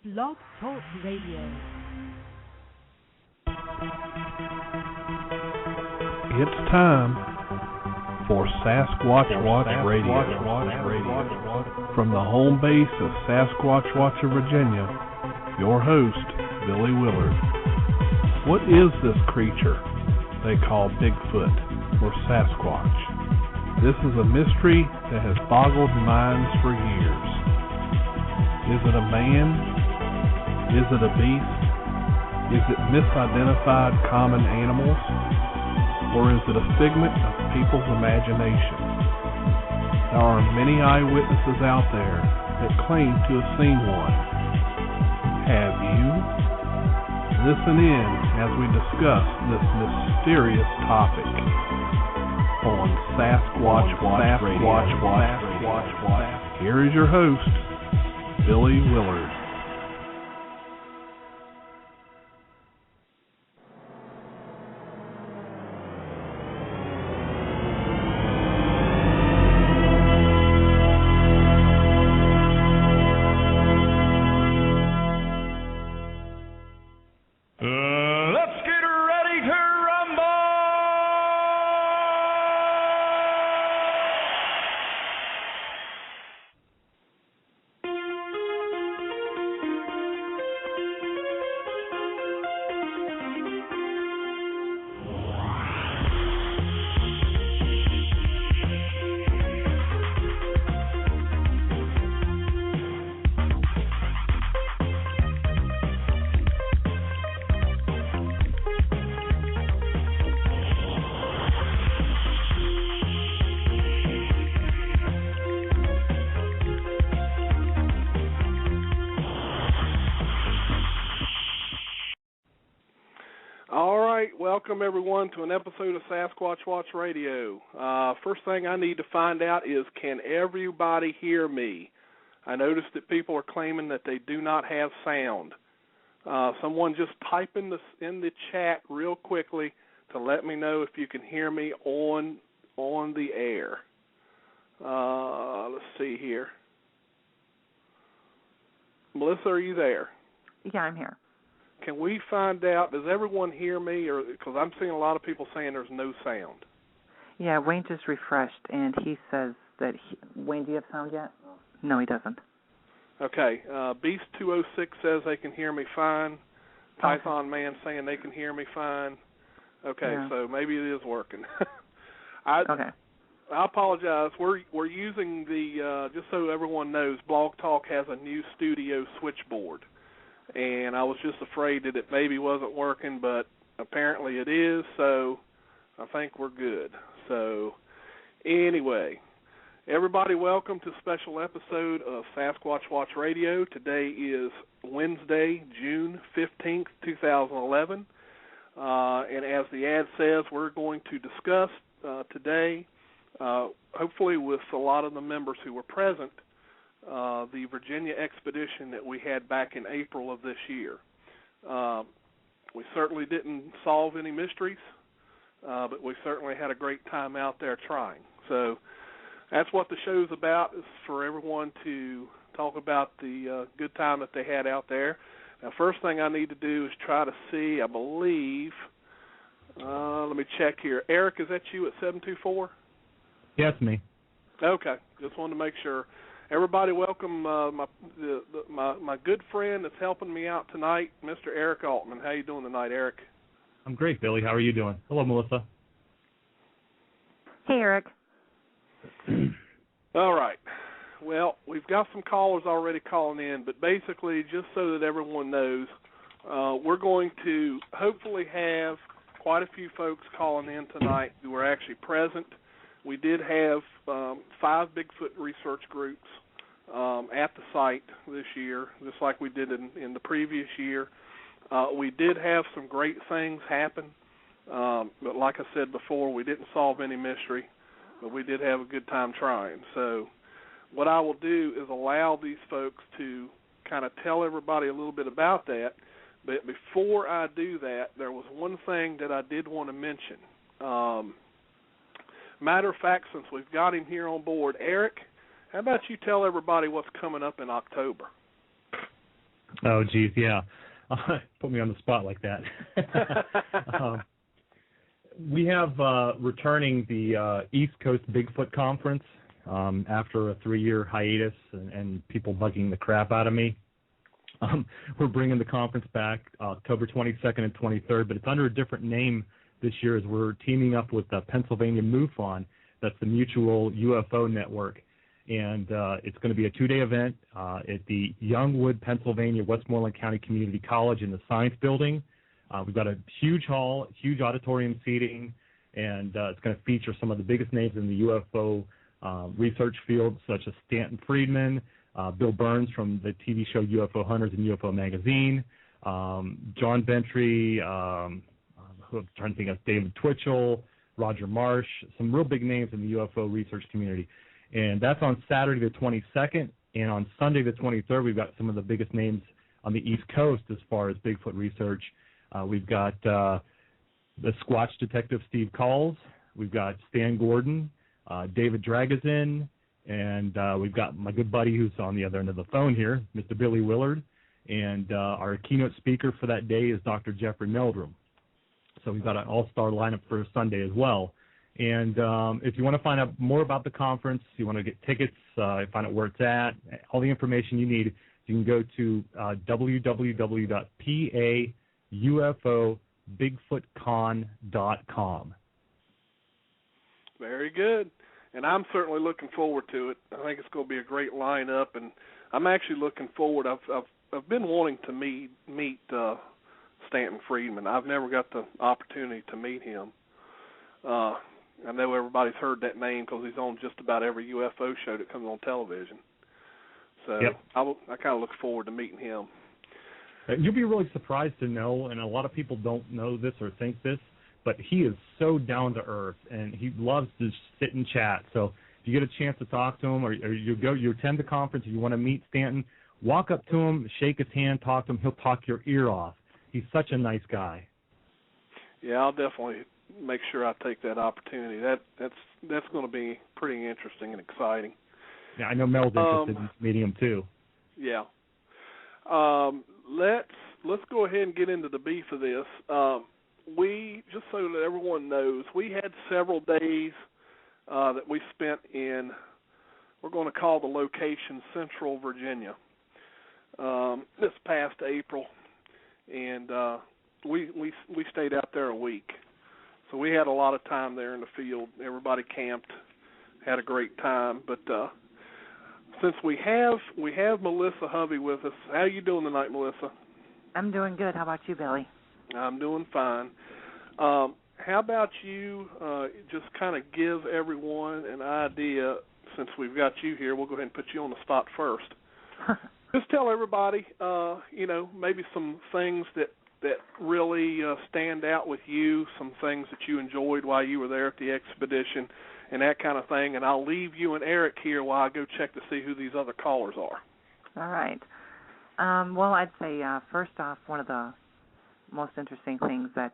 Blog Talk Radio. It's time for Sasquatch Watch Radio. From the home base of Sasquatch Watcher, Virginia, your host, Billy Willard. What is this creature they call Bigfoot or Sasquatch? This is a mystery that has boggled minds for years. Is it a man? Is it a beast? Is it misidentified common animals? Or is it a figment of people's imagination? There are many eyewitnesses out there that claim to have seen one. Have you? Listen in as we discuss this mysterious topic on Sasquatch Watch Radio. Here is your host, Billy Willard. Welcome, everyone, to an episode of Sasquatch Watch Radio. First thing I need to find out is, can everybody hear me? I noticed that people are claiming that they do not have sound. Someone just type in the chat real quickly to let me know if you can hear me on the air. Let's see here. Melissa, are you there? Yeah, I'm here. Can we find out, does everyone hear me? Or because I'm seeing a lot of people saying there's no sound. Yeah, Wayne just refreshed, and he says that Wayne, do you have sound yet? No, he doesn't. Okay. Beast206 says they can hear me fine. Python Man saying they can hear me fine. Okay, yeah. So maybe it is working. Okay. I apologize. We're using the, just so everyone knows, Blog Talk has a new studio switchboard. And I was just afraid that it maybe wasn't working, but apparently it is, so I think we're good. So anyway, everybody welcome to a special episode of Sasquatch Watch Radio. Today is Wednesday, June 15th, 2011. And as the ad says, we're going to discuss today, hopefully with a lot of the members who were present, the Virginia expedition that we had back in April of this year. We certainly didn't solve any mysteries, but we certainly had a great time out there trying. So that's what the show's about, is for everyone to talk about the good time that they had out there. Now, first thing I need to do is try to see, I believe, let me check here. Eric, is that you at 724? Yes, me. Okay, just wanted to make sure. Everybody welcome my good friend that's helping me out tonight, Mr. Eric Altman. How you doing tonight, Eric? I'm great, Billy. How are you doing? Hello, Melissa. Hey, Eric. All right. Well, we've got some callers already calling in, but basically, just so that everyone knows, we're going to hopefully have quite a few folks calling in tonight who are actually present. We did have 5 Bigfoot research groups at the site this year, just like we did in the previous year. We did have some great things happen, but like I said before, we didn't solve any mystery, but we did have a good time trying. So what I will do is allow these folks to kind of tell everybody a little bit about that, but before I do that, there was one thing that I did want to mention. Matter of fact, since we've got him here on board, Eric, how about you tell everybody what's coming up in October? Oh, geez, yeah. Put me on the spot like that. We have returning the East Coast Bigfoot Conference after a 3-year hiatus and people bugging the crap out of me. We're bringing the conference back October 22nd and 23rd, but it's under a different name this year as we're teaming up with Pennsylvania MUFON. That's the Mutual UFO Network. And it's going to be a 2-day event at the Youngwood, Pennsylvania, Westmoreland County Community College in the Science Building. We've got a huge hall, huge auditorium seating, and it's going to feature some of the biggest names in the UFO research field, such as Stanton Friedman, Bill Burns from the TV show UFO Hunters and UFO Magazine, John Bentry, who I'm trying to think of, David Twitchell, Roger Marsh, some real big names in the UFO research community. And that's on Saturday the 22nd, and on Sunday the 23rd, we've got some of the biggest names on the East Coast as far as Bigfoot research. We've got the Squatch detective Steve Calls. We've got Stan Gordon, David Dragazin, and we've got my good buddy who's on the other end of the phone here, Mr. Billy Willard. And our keynote speaker for that day is Dr. Jeffrey Meldrum. So we've got an all-star lineup for Sunday as well. And if you want to find out more about the conference, you want to get tickets, find out where it's at, all the information you need, you can go to www.paufobigfootcon.com. Very good. And I'm certainly looking forward to it. I think it's going to be a great lineup, and I'm actually looking forward. I've been wanting to meet Stanton Friedman. I've never got the opportunity to meet him. I know everybody's heard that name because he's on just about every UFO show that comes on television. So yep. I kind of look forward to meeting him. You'll be really surprised to know, and a lot of people don't know this or think this, but he is so down to earth, and he loves to sit and chat. So if you get a chance to talk to him, or you attend the conference, and you want to meet Stanton, walk up to him, shake his hand, talk to him. He'll talk your ear off. He's such a nice guy. Yeah, I'll definitely make sure I take that opportunity. That's going to be pretty interesting and exciting. Yeah, I know Mel's interested in meeting him too. Yeah. Let's go ahead and get into the beef of this. We, just so that everyone knows, we had several days that we spent in, we're going to call the location Central Virginia, this past April, and we stayed out there a week. So we had a lot of time there in the field. Everybody camped, had a great time. But since we have Melissa Hovey with us, how are you doing tonight, Melissa? I'm doing good. How about you, Billy? I'm doing fine. How about you just kind of give everyone an idea, since we've got you here, we'll go ahead and put you on the spot first. Just tell everybody, maybe some things that really stand out with you, some things that you enjoyed while you were there at the expedition and that kind of thing, and I'll leave you and Eric here while I go check to see who these other callers are. All right. Well, I'd say first off, one of the most interesting things that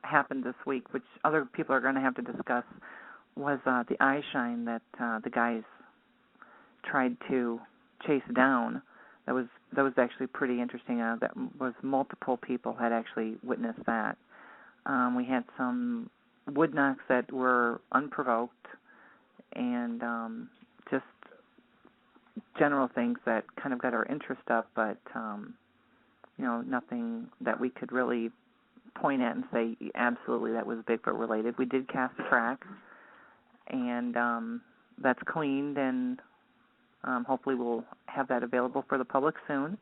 happened this week, which other people are going to have to discuss, was the eye shine that the guys tried to chase down. That was actually pretty interesting. That was multiple people had actually witnessed that. We had some wood knocks that were unprovoked, and just general things that kind of got our interest up, but nothing that we could really point at and say absolutely that was Bigfoot related. We did cast a track, and that's cleaned, and hopefully we'll have that available for the public soon.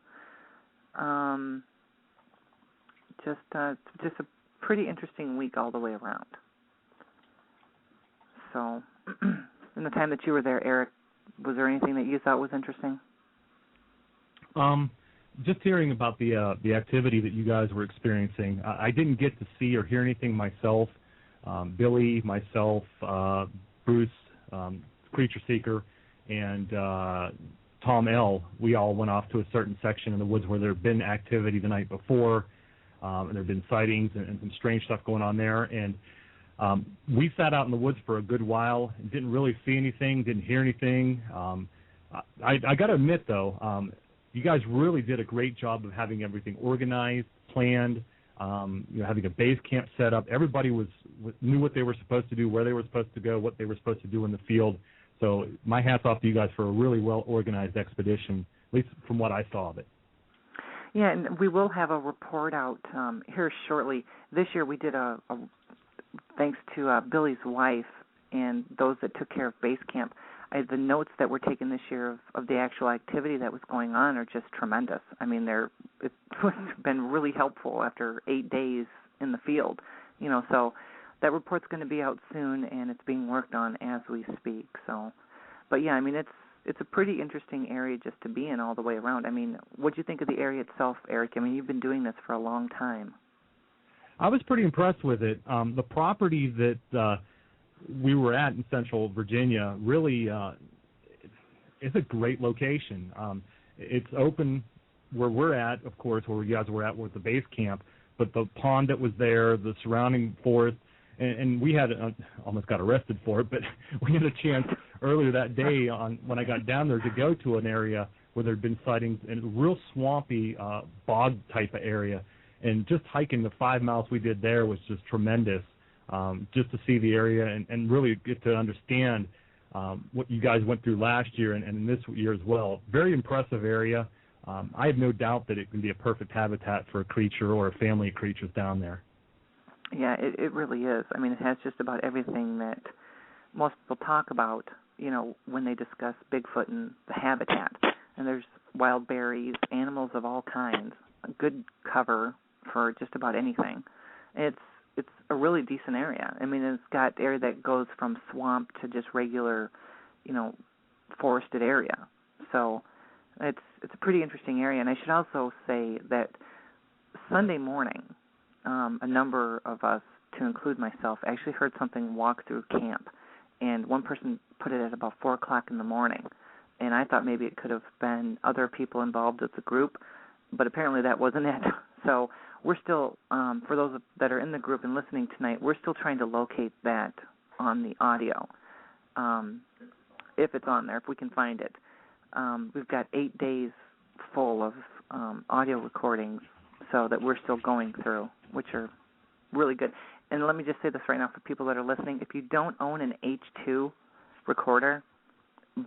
Just a pretty interesting week all the way around. So, in the time that you were there, Eric, was there anything that you thought was interesting? Just hearing about the activity that you guys were experiencing. I didn't get to see or hear anything myself. Billy, myself, Bruce, Creature Seeker, and Tom L., we all went off to a certain section in the woods where there had been activity the night before, and there had been sightings and some strange stuff going on there. And we sat out in the woods for a good while and didn't really see anything, didn't hear anything. I got to admit, though, you guys really did a great job of having everything organized, planned, having a base camp set up. Everybody knew what they were supposed to do, where they were supposed to go, what they were supposed to do in the field. So my hat's off to you guys for a really well-organized expedition, at least from what I saw of it. Yeah, and we will have a report out here shortly. This year we did a thanks to Billy's wife and those that took care of base camp. The notes that were taken this year of the actual activity that was going on are just tremendous. I mean, it's been really helpful after 8 days in the field. So that report's going to be out soon, and it's being worked on as we speak. So, but yeah, I mean, it's a pretty interesting area just to be in all the way around. I mean, what do you think of the area itself, Eric? I mean, you've been doing this for a long time. I was pretty impressed with it. The property that we were at in Central Virginia really is a great location. It's open where we're at, of course, where you guys were at with the base camp, but the pond that was there, the surrounding forest, and we had almost got arrested for it, but we had a chance earlier that day when I got down there to go to an area where there had been sightings in a real swampy bog type of area. And just hiking the 5 miles we did there was just tremendous, just to see the area and really get to understand what you guys went through last year and this year as well. Very impressive area. I have no doubt that it can be a perfect habitat for a creature or a family of creatures down there. Yeah, it really is. I mean, it has just about everything that most people talk about, when they discuss Bigfoot and the habitat. And there's wild berries, animals of all kinds, a good cover for just about anything. It's a really decent area. I mean, it's got area that goes from swamp to just regular, forested area. So it's a pretty interesting area. And I should also say that Sunday morning, a number of us, to include myself, actually heard something walk through camp. And one person put it at about 4 o'clock in the morning. And I thought maybe it could have been other people involved with the group, but apparently that wasn't it. So we're still, for those that are in the group and listening tonight, we're still trying to locate that on the audio, if it's on there, if we can find it. We've got 8 days full of audio recordings, so that we're still going through, which are really good. And let me just say this right now for people that are listening. If you don't own an H2 recorder,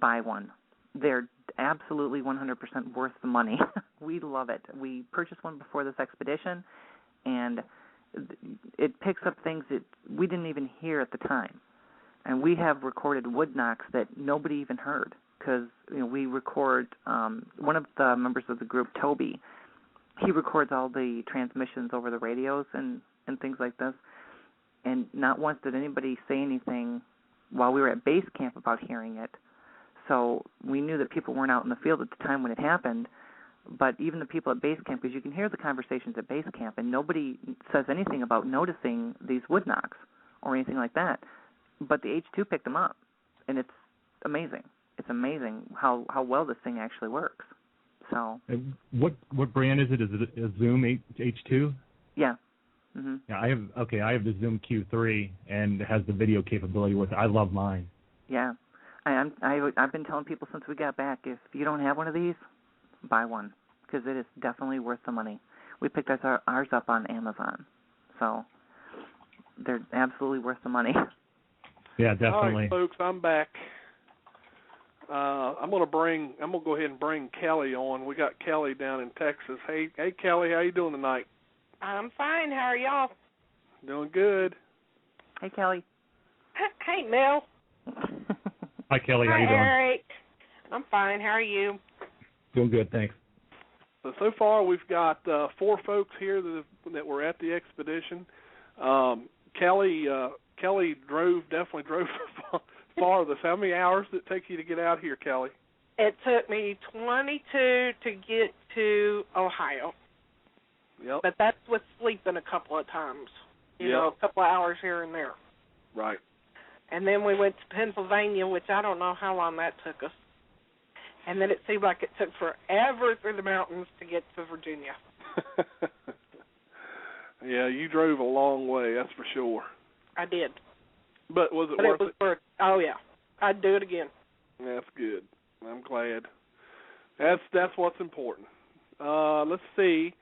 buy one. They're absolutely 100% worth the money. We love it. We purchased one before this expedition, and it picks up things that we didn't even hear at the time. And we have recorded wood knocks that nobody even heard because we record, one of the members of the group, Toby, he records all the transmissions over the radios and things like this. And not once did anybody say anything while we were at base camp about hearing it. So we knew that people weren't out in the field at the time when it happened, but even the people at base camp, because you can hear the conversations at base camp, and nobody says anything about noticing these wood knocks or anything like that. But the H2 picked them up, and it's amazing. It's amazing how well this thing actually works. So. And what brand is it? Is it a Zoom H2? Yeah. Mm-hmm. Yeah, I have the Zoom Q3, and it has the video capability with it. I love mine. Yeah. I've been telling people since we got back, if you don't have one of these, buy one, because it is definitely worth the money. We picked ours up on Amazon, so they're absolutely worth the money. Yeah, definitely. All right, folks, I'm back. I'm gonna go ahead and bring Kelly on. We got Kelly down in Texas. Hey, Kelly, how you doing tonight? I'm fine. How are y'all? Doing good. Hey, Kelly. Hey, Mel. Hi, Kelly. How Hi, you doing? Eric. I'm fine. How are you? Doing good, thanks. So far, we've got 4 folks here that were at the expedition. Kelly definitely drove farthest. How many hours did it take you to get out here, Kelly? It took me 22 to get to Ohio. Yep. But that's with sleeping a couple of times. You know, a couple of hours here and there. Right. And then we went to Pennsylvania, which I don't know how long that took us. And then it seemed like it took forever through the mountains to get to Virginia. Yeah, you drove a long way, that's for sure. I did. But was it worth it? Oh, yeah. I'd do it again. That's good. I'm glad. That's what's important. Let's see.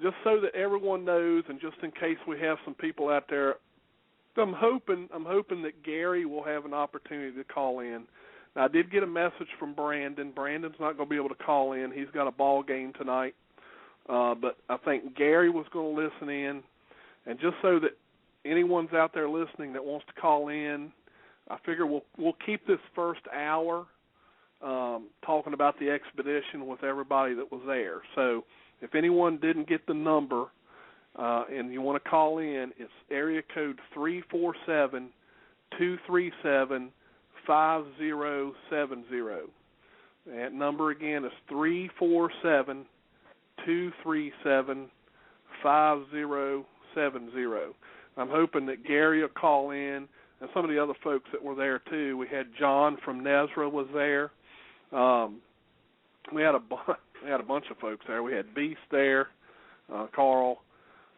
Just so that everyone knows, and just in case we have some people out there, I'm hoping that Gary will have an opportunity to call in. Now, I did get a message from Brandon. Brandon's not going to be able to call in. He's got a ball game tonight. But I think Gary was going to listen in. And just so that anyone's out there listening that wants to call in, I figure we'll keep this first hour talking about the expedition with everybody that was there. So if anyone didn't get the number and you want to call in, it's area code 347-237-5070. That number again is 347-237-5070. I'm hoping that Gary will call in, and some of the other folks that were there too. We had John from Nezra was there. We had a bunch of folks there. We had Beast there, Carl.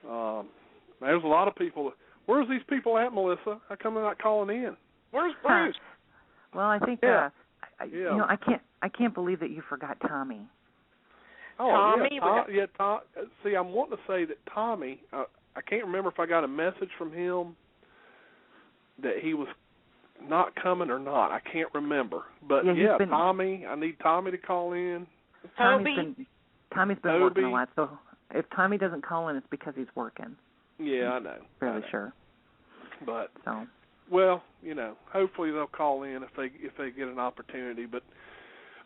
There's a lot of people. Where's these people at, Melissa? How come they're not calling in? Where's Bruce? Well, I think Yeah. you know, I can't believe that you forgot Tommy. Oh, Tommy? Tom. See, I'm wanting to say that Tommy. I can't remember if I got a message from him that he was not coming or not. I can't remember. But Tommy. I need Tommy to call in. Tommy's been Toby. working a lot, so if Tommy doesn't call in, it's because he's working. Yeah, I know. Fairly sure. But so. Well, you know, hopefully they'll call in if they get an opportunity. But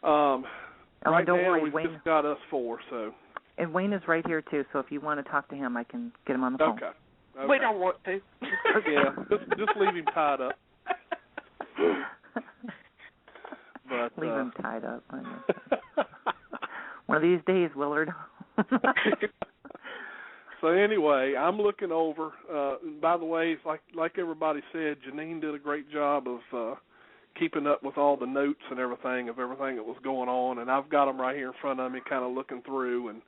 right don't now worry, we've Wayne, just got us four. So. And Wayne is right here too. So if you want to talk to him, I can get him on the phone. Okay. We don't want to. Yeah, just leave him tied up. But leave him tied up. One of these days, Willard. So anyway, I'm looking over. By the way, like everybody said, Janine did a great job of keeping up with all the notes and everything that was going on, and I've got them right here in front of me, kind of looking through. And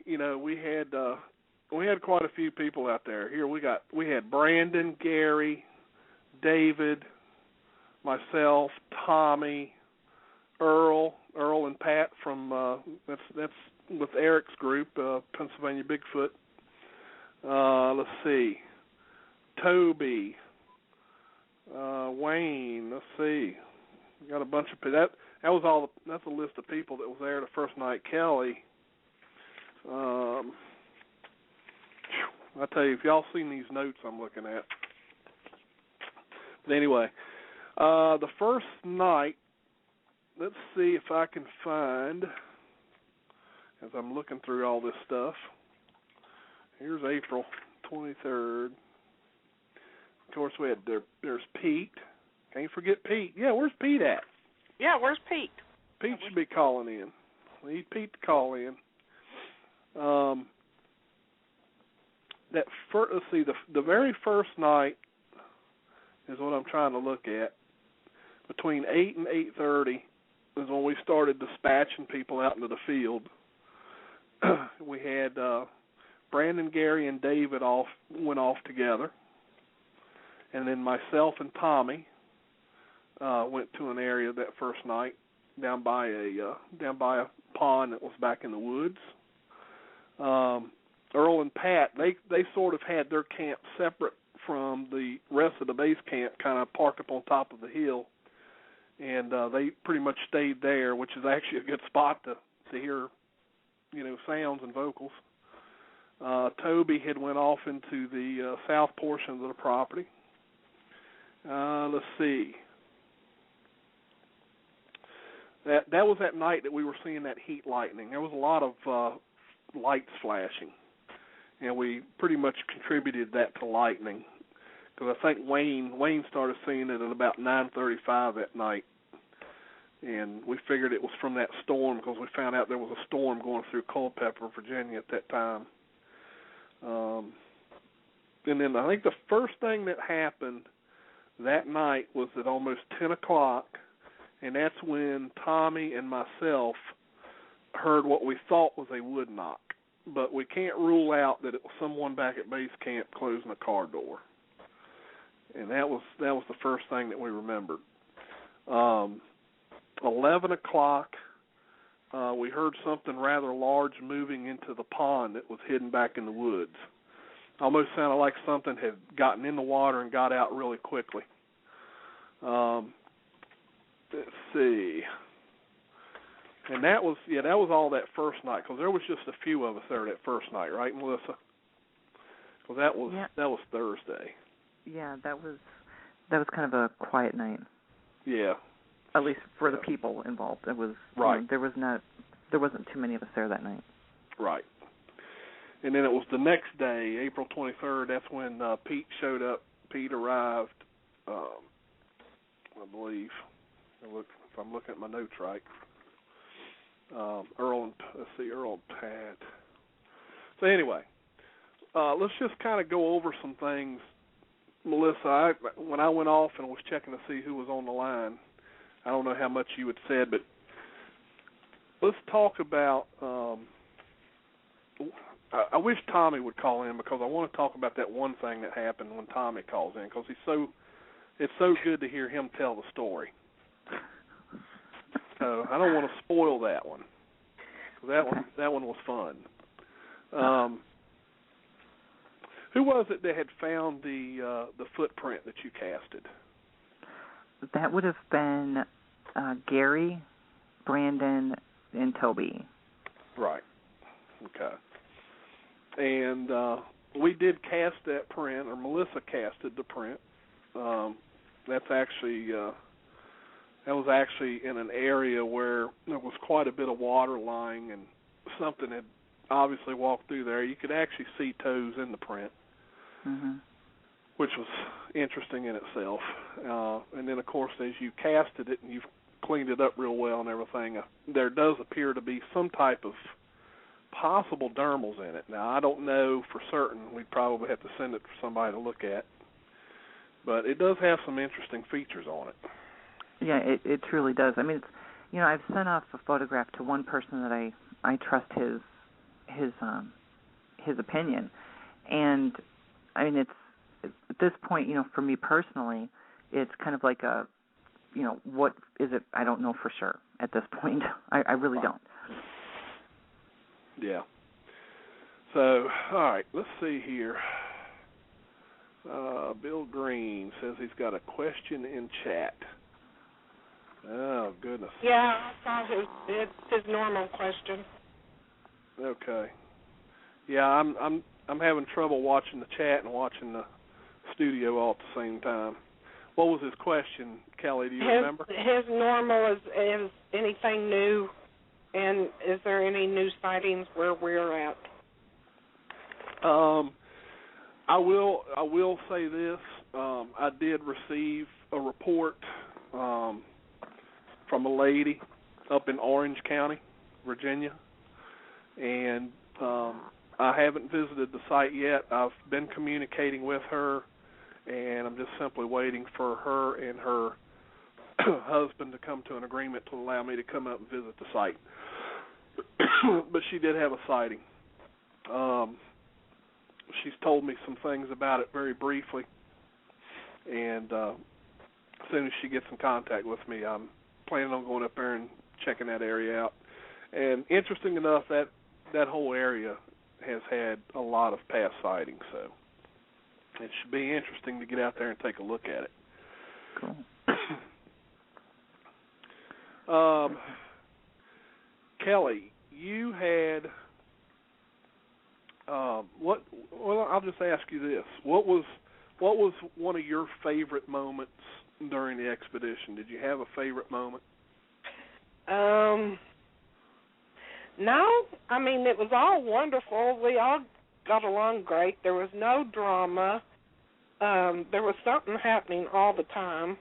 you know, we had quite a few people out there. Here we had Brandon, Gary, David, myself, Tommy, Earl and Pat from that's with Eric's group, Pennsylvania Bigfoot. Let's see, Toby, Wayne. Let's see, we got a bunch of people. That was all. That's a list of people that was there the first night. Kelly. I tell you, if y'all seen these notes I'm looking at. But anyway, the first night. Let's see if I can find, as I'm looking through all this stuff. Here's April 23rd. Of course, we had there's Pete. Can't forget Pete. Yeah, where's Pete at? Yeah, where's Pete? Pete should be calling in. We need Pete to call in. Let's see, the very first night is what I'm trying to look at. Between 8 and 8:30 is when we started dispatching people out into the field. We had Brandon, Gary, and David went off together, and then myself and Tommy went to an area that first night down by a pond that was back in the woods. Earl and Pat, they sort of had their camp separate from the rest of the base camp, kind of parked up on top of the hill. And they pretty much stayed there, which is actually a good spot to hear, you know, sounds and vocals. Toby had went off into the south portion of the property. Let's see. That was that night that we were seeing that heat lightning. There was a lot of lights flashing, and we pretty much contributed that to lightning. Because I think Wayne started seeing it at about 9:35 at night, and we figured it was from that storm because we found out there was a storm going through Culpeper, Virginia at that time. And then I think the first thing that happened that night was at almost 10 o'clock, and that's when Tommy and myself heard what we thought was a wood knock, but we can't rule out that it was someone back at base camp closing a car door. And that was the first thing that we remembered. 11 o'clock, we heard something rather large moving into the pond that was hidden back in the woods. Almost sounded like something had gotten in the water and got out really quickly. Let's see. And that was all that first night, because there was just a few of us there that first night, right, Melissa? Because that was Thursday. Yeah, that was kind of a quiet night. Yeah. At least for the people involved. It was right. There wasn't too many of us there that night. Right. And then it was the next day, April 23rd. That's when Pete showed up. Pete arrived. I believe. If I'm looking at my notes right. Earl and Pat. So anyway, let's just kind of go over some things. Melissa, when I went off and was checking to see who was on the line, I don't know how much you had said, but let's talk about. I wish Tommy would call in, because I want to talk about that one thing that happened when Tommy calls in, because it's so good to hear him tell the story. So I don't want to spoil that one. That one was fun. Who was it that had found the footprint that you casted? That would have been Gary, Brandon, and Toby. Right. Okay. And we did cast that print, or Melissa casted the print. That was actually in an area where there was quite a bit of water lying, and something had obviously walked through there. You could actually see toes in the print, which was interesting in itself. And then, of course, as you casted it and you've cleaned it up real well and everything, there does appear to be some type of possible dermals in it. Now, I don't know for certain. We'd probably have to send it for somebody to look at. But it does have some interesting features on it. Yeah, it truly does. I mean, I've sent off a photograph to one person that I trust his opinion, and I mean, it's at this point, for me personally, it's kind of like a, what is it? I don't know for sure at this point. I really don't. Yeah. So, all right, let's see here. Bill Green says he's got a question in chat. Oh, goodness. Yeah, I saw it's his normal question. Okay. Yeah, I'm having trouble watching the chat and watching the studio all at the same time. What was his question, Kelly? Do you remember? His normal is anything new, and is there any new sightings where we're at? I will say this. I did receive a report from a lady up in Orange County, Virginia, and I haven't visited the site yet. I've been communicating with her, and I'm just simply waiting for her and her husband to come to an agreement to allow me to come up and visit the site. But she did have a sighting. She's told me some things about it very briefly, and as soon as she gets in contact with me, I'm planning on going up there and checking that area out. And interesting enough, that whole area has had a lot of past sightings, so it should be interesting to get out there and take a look at it. Cool. Kelly, you had Well, I'll just ask you this: what was one of your favorite moments during the expedition? Did you have a favorite moment? No, I mean, it was all wonderful. We all got along great. There was no drama. There was something happening all the time.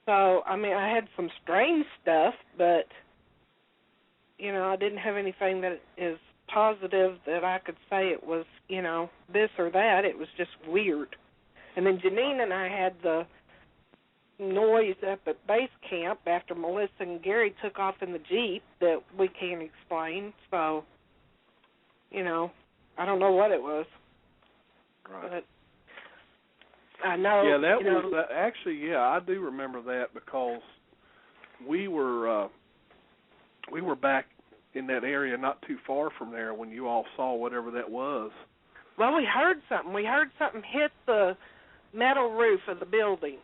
So, I mean, I had some strange stuff, but, I didn't have anything that is positive that I could say it was, this or that. It was just weird. And then Janine and I had the noise up at base camp after Melissa and Gary took off in the Jeep that we can't explain. So, I don't know what it was. Right. But I know. Yeah, that was actually. Yeah, I do remember that because we were back in that area not too far from there when you all saw whatever that was. Well, we heard something. We heard something hit the metal roof of the building.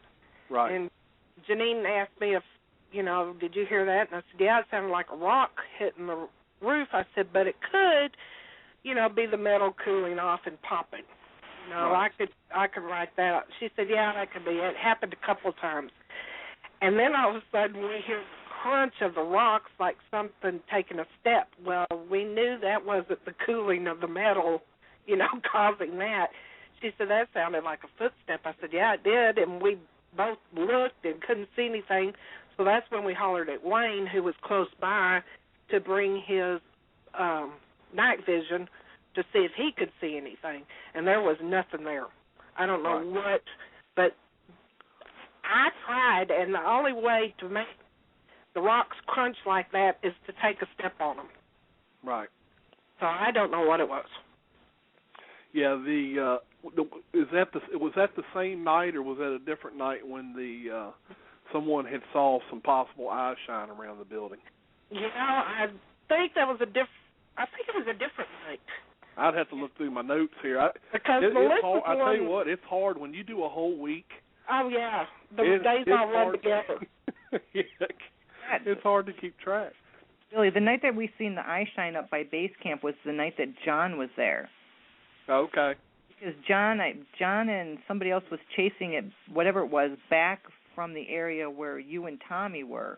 Right. And Janine asked me if, did you hear that? And I said, yeah, it sounded like a rock hitting the roof. I said, but it could, be the metal cooling off and popping. Right. I could write that up. She said, yeah, that could be it. It happened a couple of times. And then all of a sudden we hear the crunch of the rocks like something taking a step. Well, we knew that wasn't the cooling of the metal, causing that. She said, that sounded like a footstep. I said, yeah, it did. And we both looked and couldn't see anything. So that's when we hollered at Wayne, who was close by, to bring his night vision to see if he could see anything. And there was nothing there. I don't know what, but I tried, and the only way to make the rocks crunch like that is to take a step on them. Right. So I don't know what it was. Yeah, was that the same night, or was that a different night when someone had saw some possible eye shine around the building? I think that was I think it was a different night. I'd have to look through my notes here. Because it's hard. I tell you what, it's hard when you do a whole week. Oh yeah, the days all run together. Yeah, it's hard to keep track. Billy, the night that we seen the eye shine up by base camp was the night that John was there. Okay. Because John and somebody else was chasing it, whatever it was, back from the area where you and Tommy were.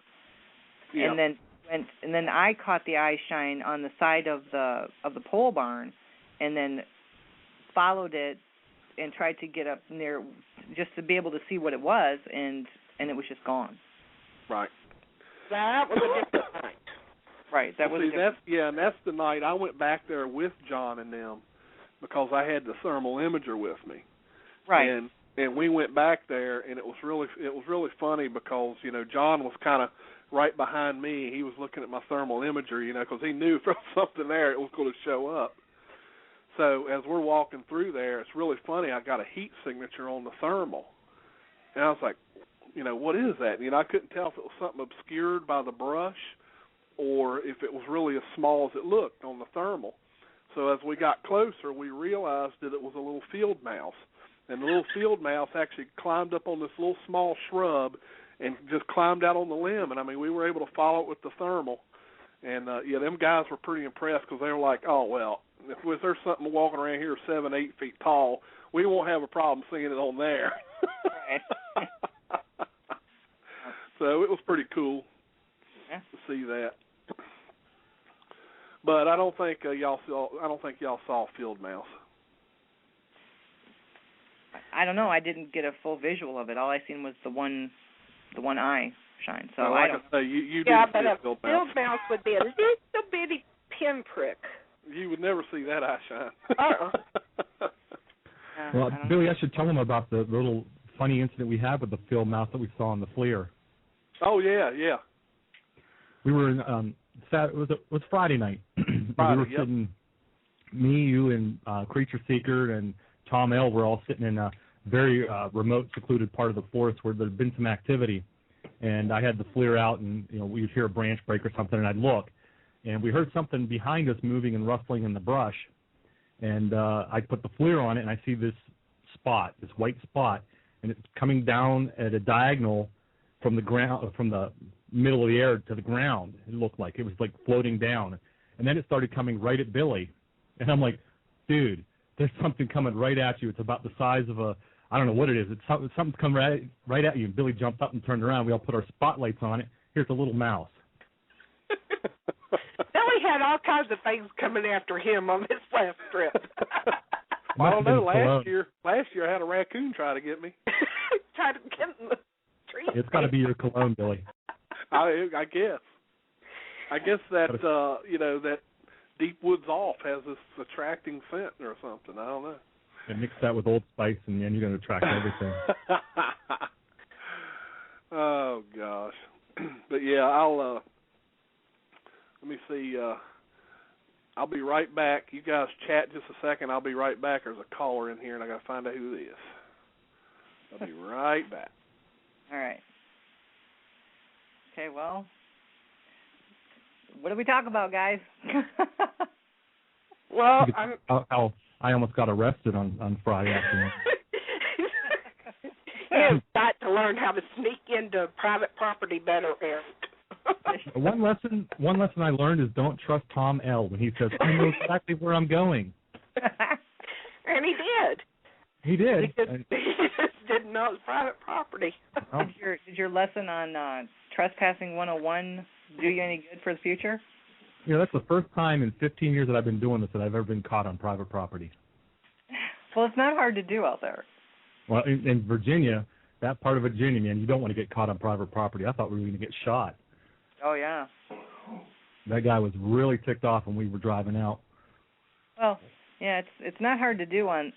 Yeah. And then I caught the eye shine on the side of the pole barn, and then followed it and tried to get up near just to be able to see what it was, and it was just gone. Right. That was a different night. Right. That was. And that's the night I went back there with John and them, because I had the thermal imager with me. Right. And we went back there, and it was really funny because John was kind of right behind me. He was looking at my thermal imager, because he knew from something there it was going to show up. So as we're walking through there, it's really funny. I got a heat signature on the thermal, and I was like, what is that? I couldn't tell if it was something obscured by the brush or if it was really as small as it looked on the thermal. So as we got closer, we realized that it was a little field mouse. And the little field mouse actually climbed up on this little small shrub and just climbed out on the limb. And, we were able to follow it with the thermal. And, them guys were pretty impressed because they were like, oh, well, if there's something walking around here 7, 8 feet tall, we won't have a problem seeing it on there. Right. So it was pretty cool to see that. But I don't think y'all saw field mouse. I don't know. I didn't get a full visual of it. All I seen was the one eye shine. So like I don't. I say, you yeah, didn't but see a field field mouse would be a little bitty pinprick. You would never see that eye shine. Well, Billy, I should tell them about the little funny incident we had with the field mouse that we saw on the FLIR. Oh yeah. We were in it was Friday night. Friday, we were sitting, me, you, and Creature Seeker and Tom L. were all sitting in a very remote, secluded part of the forest where there had been some activity. And I had the FLIR out, and we would hear a branch break or something, and I'd look, and we heard something behind us moving and rustling in the brush. And I put the FLIR on it, and I see this white spot, and it's coming down at a diagonal from the ground, from the middle of the air to the ground. It looked like it was like floating down, and then it started coming right at Billy, and I'm like, dude, there's something coming right at you. It's about the size of I don't know what it is. It's something's coming right at you. And Billy jumped up and turned around. We all put our spotlights on it. Here's a little mouse. Billy had all kinds of things coming after him on this last trip. Well, I don't know. Last year I had a raccoon try to get me. Tried to get in the tree. It's got to be your cologne, Billy. I guess. I guess that that Deep Woods Off has this attracting scent or something. I don't know. And mix that with Old Spice, and then you're going to attract everything. Oh gosh. But yeah, I'll let me see. I'll be right back. You guys chat just a second. I'll be right back. There's a caller in here, and I got to find out who it is. I'll be right back. All right. Okay, well, what do we talk about, guys? Well, I almost got arrested on Friday afternoon. You've got to learn how to sneak into private property better, Eric. One lesson I learned is don't trust Tom L. when he says, I know exactly where I'm going. And he did. He did. He just didn't know it was private property. Oh. Did your lesson on Trespassing 101 do you any good for the future? You know, that's the first time in 15 years that I've been doing this that I've ever been caught on private property. Well, it's not hard to do out there. Well, in Virginia, that part of Virginia, man, you don't want to get caught on private property. I thought we were going to get shot. Oh, yeah. That guy was really ticked off when we were driving out. Well, yeah, it's not hard to do on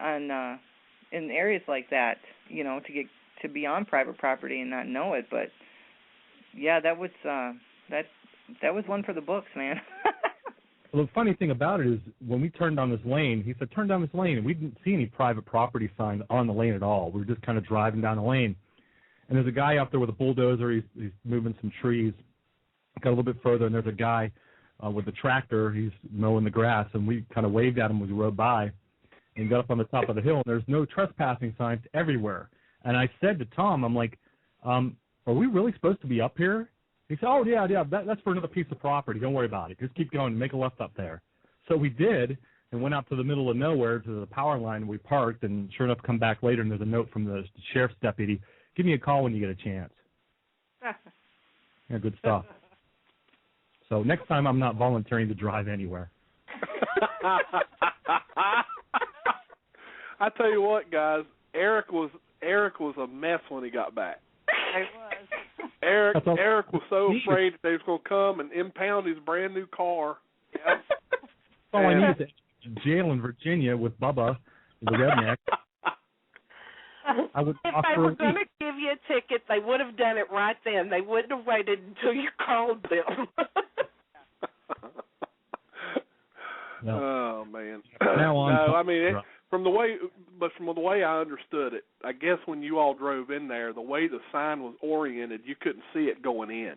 in areas like that, you know, to be on private property and not know it. But yeah, that was one for the books, man. Well, the funny thing about it is when we turned down this lane, he said, turn down this lane, and we didn't see any private property signs on the lane at all. We were just kind of driving down the lane. And there's a guy out there with a bulldozer. He's moving some trees. Got a little bit further, and there's a guy with a tractor. He's mowing the grass, and we kind of waved at him as we rode by and got up on the top of the hill, and there's no trespassing signs everywhere. And I said to Tom, I'm like, are we really supposed to be up here? He said, oh, yeah, that's for another piece of property. Don't worry about it. Just keep going and make a left up there. So we did and went out to the middle of nowhere to the power line. We parked, and sure enough, come back later, and there's a note from the sheriff's deputy. Give me a call when you get a chance. Yeah, good stuff. So next time I'm not volunteering to drive anywhere. I tell you what, guys, Eric was a mess when he got back. I was. Eric was so afraid that they was going to come and impound his brand new car. Yep. All I need is jail in Virginia with Bubba, the redneck. I would if they were going to give you a ticket, they would have done it right then. They wouldn't have waited until you called them. No. Oh man! Now on. No, I mean from the way I understood it, I guess when you all drove in there, the way the sign was oriented, you couldn't see it going in.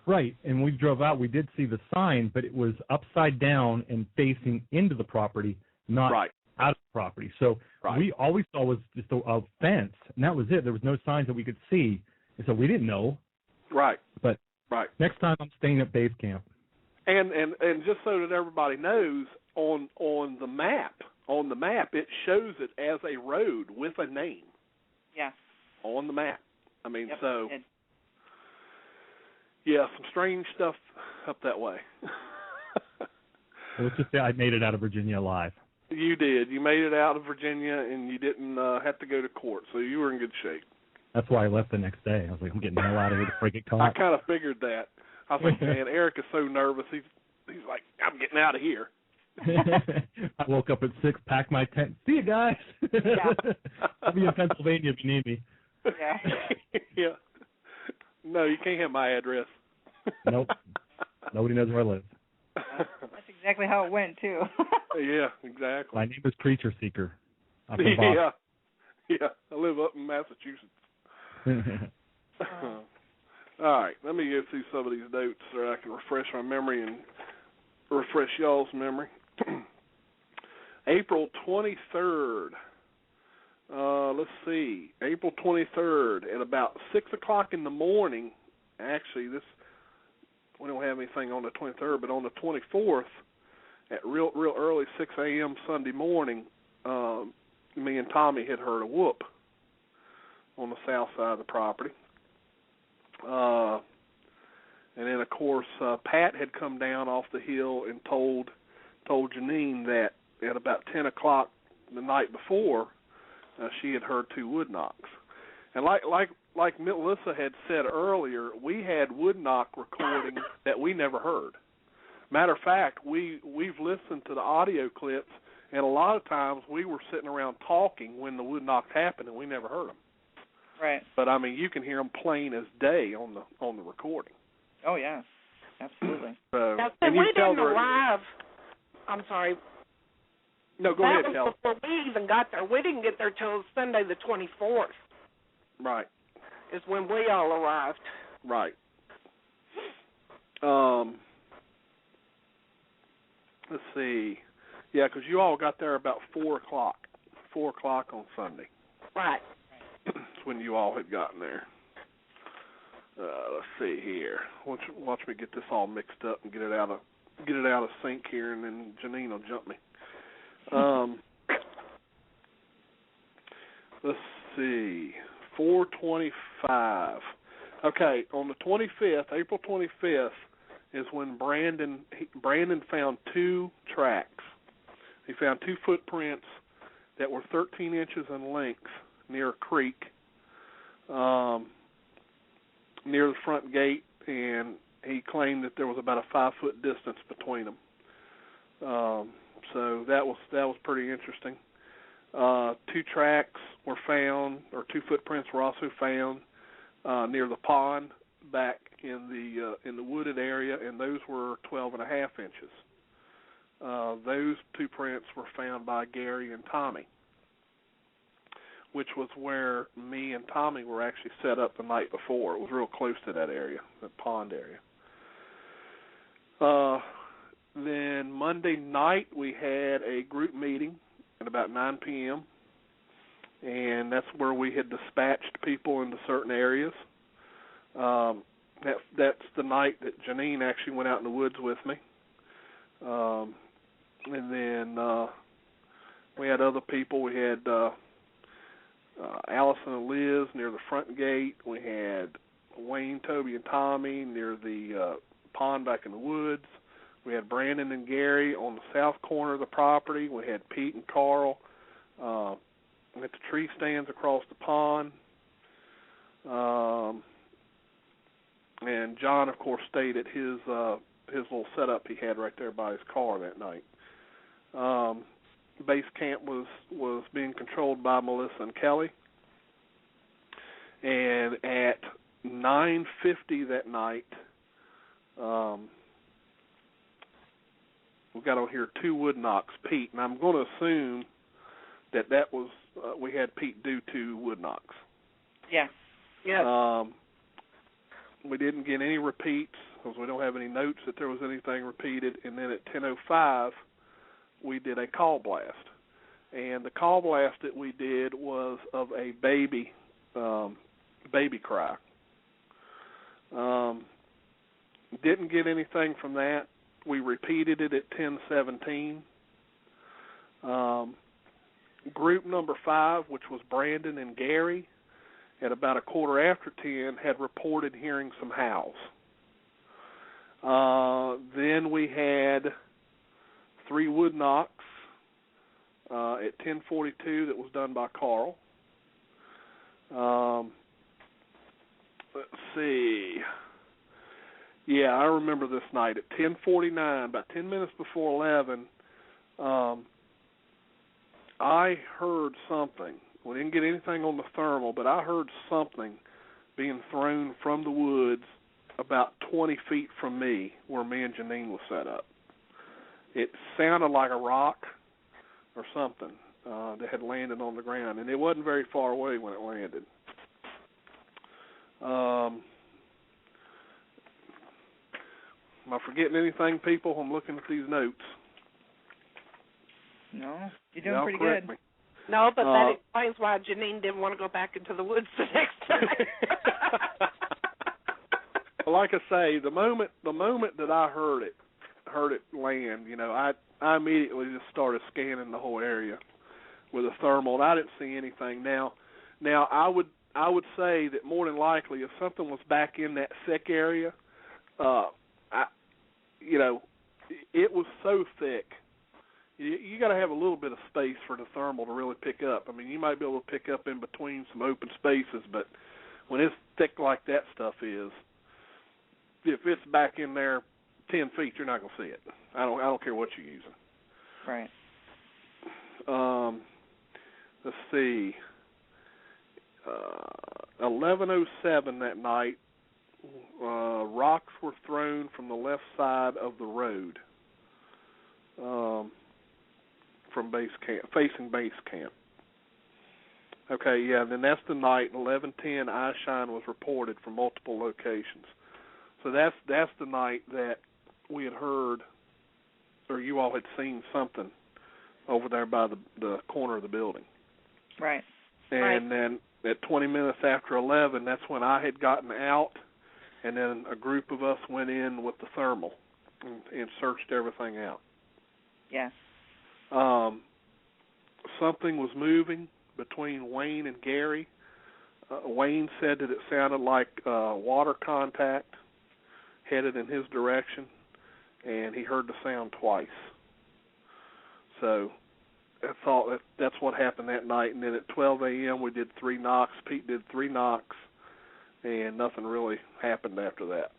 Right, and we drove out. We did see the sign, but it was upside down and facing into the property, not out of the property. So we all we saw was just a fence, and that was it. There was no signs that we could see, and so we didn't know. Right. But next time I'm staying at base camp. And just so that everybody knows, on the map it shows it as a road with a name. Yeah. On the map. I mean, yep. so yeah, some strange stuff up that way. Let's just say I made it out of Virginia alive. You did. You made it out of Virginia, and you didn't have to go to court, so you were in good shape. That's why I left the next day. I was like, I'm getting the hell out of here before I get caught. I kind of figured that. I was like, man, Eric is so nervous. He's like, I'm getting out of here. I woke up at 6, packed my tent. See you guys. Yeah. I'll be in Pennsylvania if you need me. Yeah. Yeah. No, you can't have my address. Nope. Nobody knows where I live. That's exactly how it went, too. Yeah, exactly. My name is Creature Seeker. Yeah. I live up in Massachusetts. All right, let me go through some of these notes so I can refresh my memory and refresh y'all's memory. April 23rd. Let's see. April 23rd at about 6 o'clock in the morning. Actually, we don't have anything on the 23rd, but on the 24th at real early 6 a.m. Sunday morning, me and Tommy had heard a whoop on the south side of the property. And then, of course, Pat had come down off the hill and told Janine that at about 10 o'clock the night before, she had heard 2 wood knocks. And like Melissa had said earlier, we had wood knock recordings that we never heard. Matter of fact, we've listened to the audio clips, and a lot of times we were sitting around talking when the wood knocks happened, and we never heard them. Right. But I mean, you can hear them plain as day on the recording. Oh yeah, absolutely. So we didn't arrive. I'm sorry. No, go ahead, Cal. Before we even got there, we didn't get there till Sunday the 24th. Right. Is when we all arrived. Right. Let's see. Yeah, because you all got there about 4 o'clock. 4 o'clock on Sunday. Right. That's when you all had gotten there. Let's see here. Watch me get this all mixed up and get it out of sync here, and then Janine will jump me. Let's see. 4:25. Okay, on the 25th, April 25th, is when Brandon found 2 tracks. He found 2 footprints that were 13 inches in length near a creek, near the front gate, and he claimed that there was about a 5-foot distance between them. So that was pretty interesting. 2 tracks were found, or 2 footprints were also found near the pond back in the wooded area, and those were 12.5 inches. Those 2 prints were found by Gary and Tommy, which was where me and Tommy were actually set up the night before. It was real close to that area, that pond area. Then Monday night we had a group meeting at about 9 p.m., and that's where we had dispatched people into certain areas. That's the night that Janine actually went out in the woods with me. And then we had other people. We had Allison and Liz near the front gate. We had Wayne, Toby, and Tommy near the pond back in the woods. We had Brandon and Gary on the south corner of the property. We had Pete and Carl at the tree stands across the pond. And John, of course, stayed at his little setup he had right there by his car that night. Base camp was being controlled by Melissa and Kelly. And at 9:50 that night, we got on here 2 wood knocks, Pete, and I'm going to assume that was we had Pete do 2 wood knocks. Yeah. Yeah. We didn't get any repeats because we don't have any notes that there was anything repeated. And then at 10:05, we did a call blast. And the call blast that we did was of a baby cry. Didn't get anything from that. We repeated it at 10:17. Group number 5, which was Brandon and Gary, at about 10:15, had reported hearing some howls. Then we had 3 wood knocks at 10:42 that was done by Carl. Let's see. Yeah, I remember this night at 10:49, about 10 minutes before 11, I heard something. We didn't get anything on the thermal, but I heard something being thrown from the woods about 20 feet from me where me and Janine was set up. It sounded like a rock or something that had landed on the ground, and it wasn't very far away when it landed. Am I forgetting anything, people? I'm looking at these notes. No, you're doing pretty good. Me. No, but that explains why Janine didn't want to go back into the woods the next time. Well, like I say, the moment that I heard it land, I immediately just started scanning the whole area with a thermal, and I didn't see anything. Now I would say that more than likely, if something was back in that sick area, it was so thick. You got to have a little bit of space for the thermal to really pick up. I mean, you might be able to pick up in between some open spaces, but when it's thick like that stuff is, if it's back in there 10 feet, you're not going to see it. I don't care what you're using. Right. Let's see. 11:07 that night, rocks were thrown from the left side of the road. From base camp, facing base camp. Okay, yeah, then that's the night, 11:10, eye shine was reported from multiple locations. So that's the night that we had heard, or you all had seen something over there by the corner of the building. Right. And then at 20 minutes after 11, that's when I had gotten out, and then a group of us went in with the thermal and searched everything out. Yes. Something was moving between Wayne and Gary. Wayne said that it sounded like water contact headed in his direction, and he heard the sound twice. So I thought that's what happened that night. And then at 12 a.m. we did 3 knocks. Pete did 3 knocks, and nothing really happened after that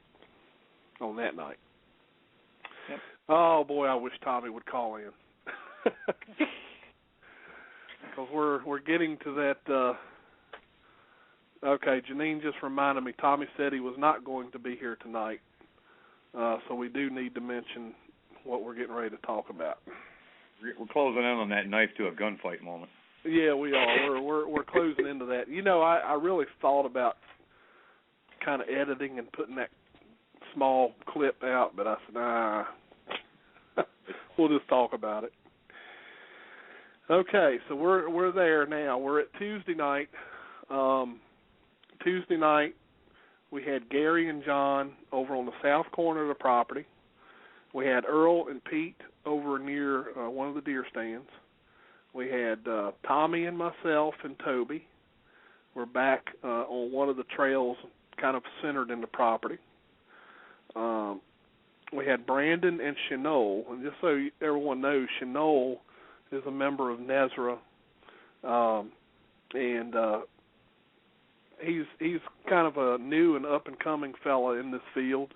on that night. Yep. Oh, boy, I wish Tommy would call in. Because we're getting to that. Okay, Janine just reminded me, Tommy said he was not going to be here tonight. So we do need to mention what we're getting ready to talk about. We're closing in on that knife to a gunfight moment. Yeah, we are. We're closing into that. You know, I really thought about kind of editing and putting that small clip out, but I said, nah, we'll just talk about it. Okay, so we're there now. We're at Tuesday night. Tuesday night, we had Gary and John over on the south corner of the property. We had Earl and Pete over near one of the deer stands. We had Tommy and myself and Toby. We're back on one of the trails kind of centered in the property. We had Brandon and Chenol. And just so everyone knows, Chenol is a member of Nezra. And he's kind of a new and up-and-coming fella in this field.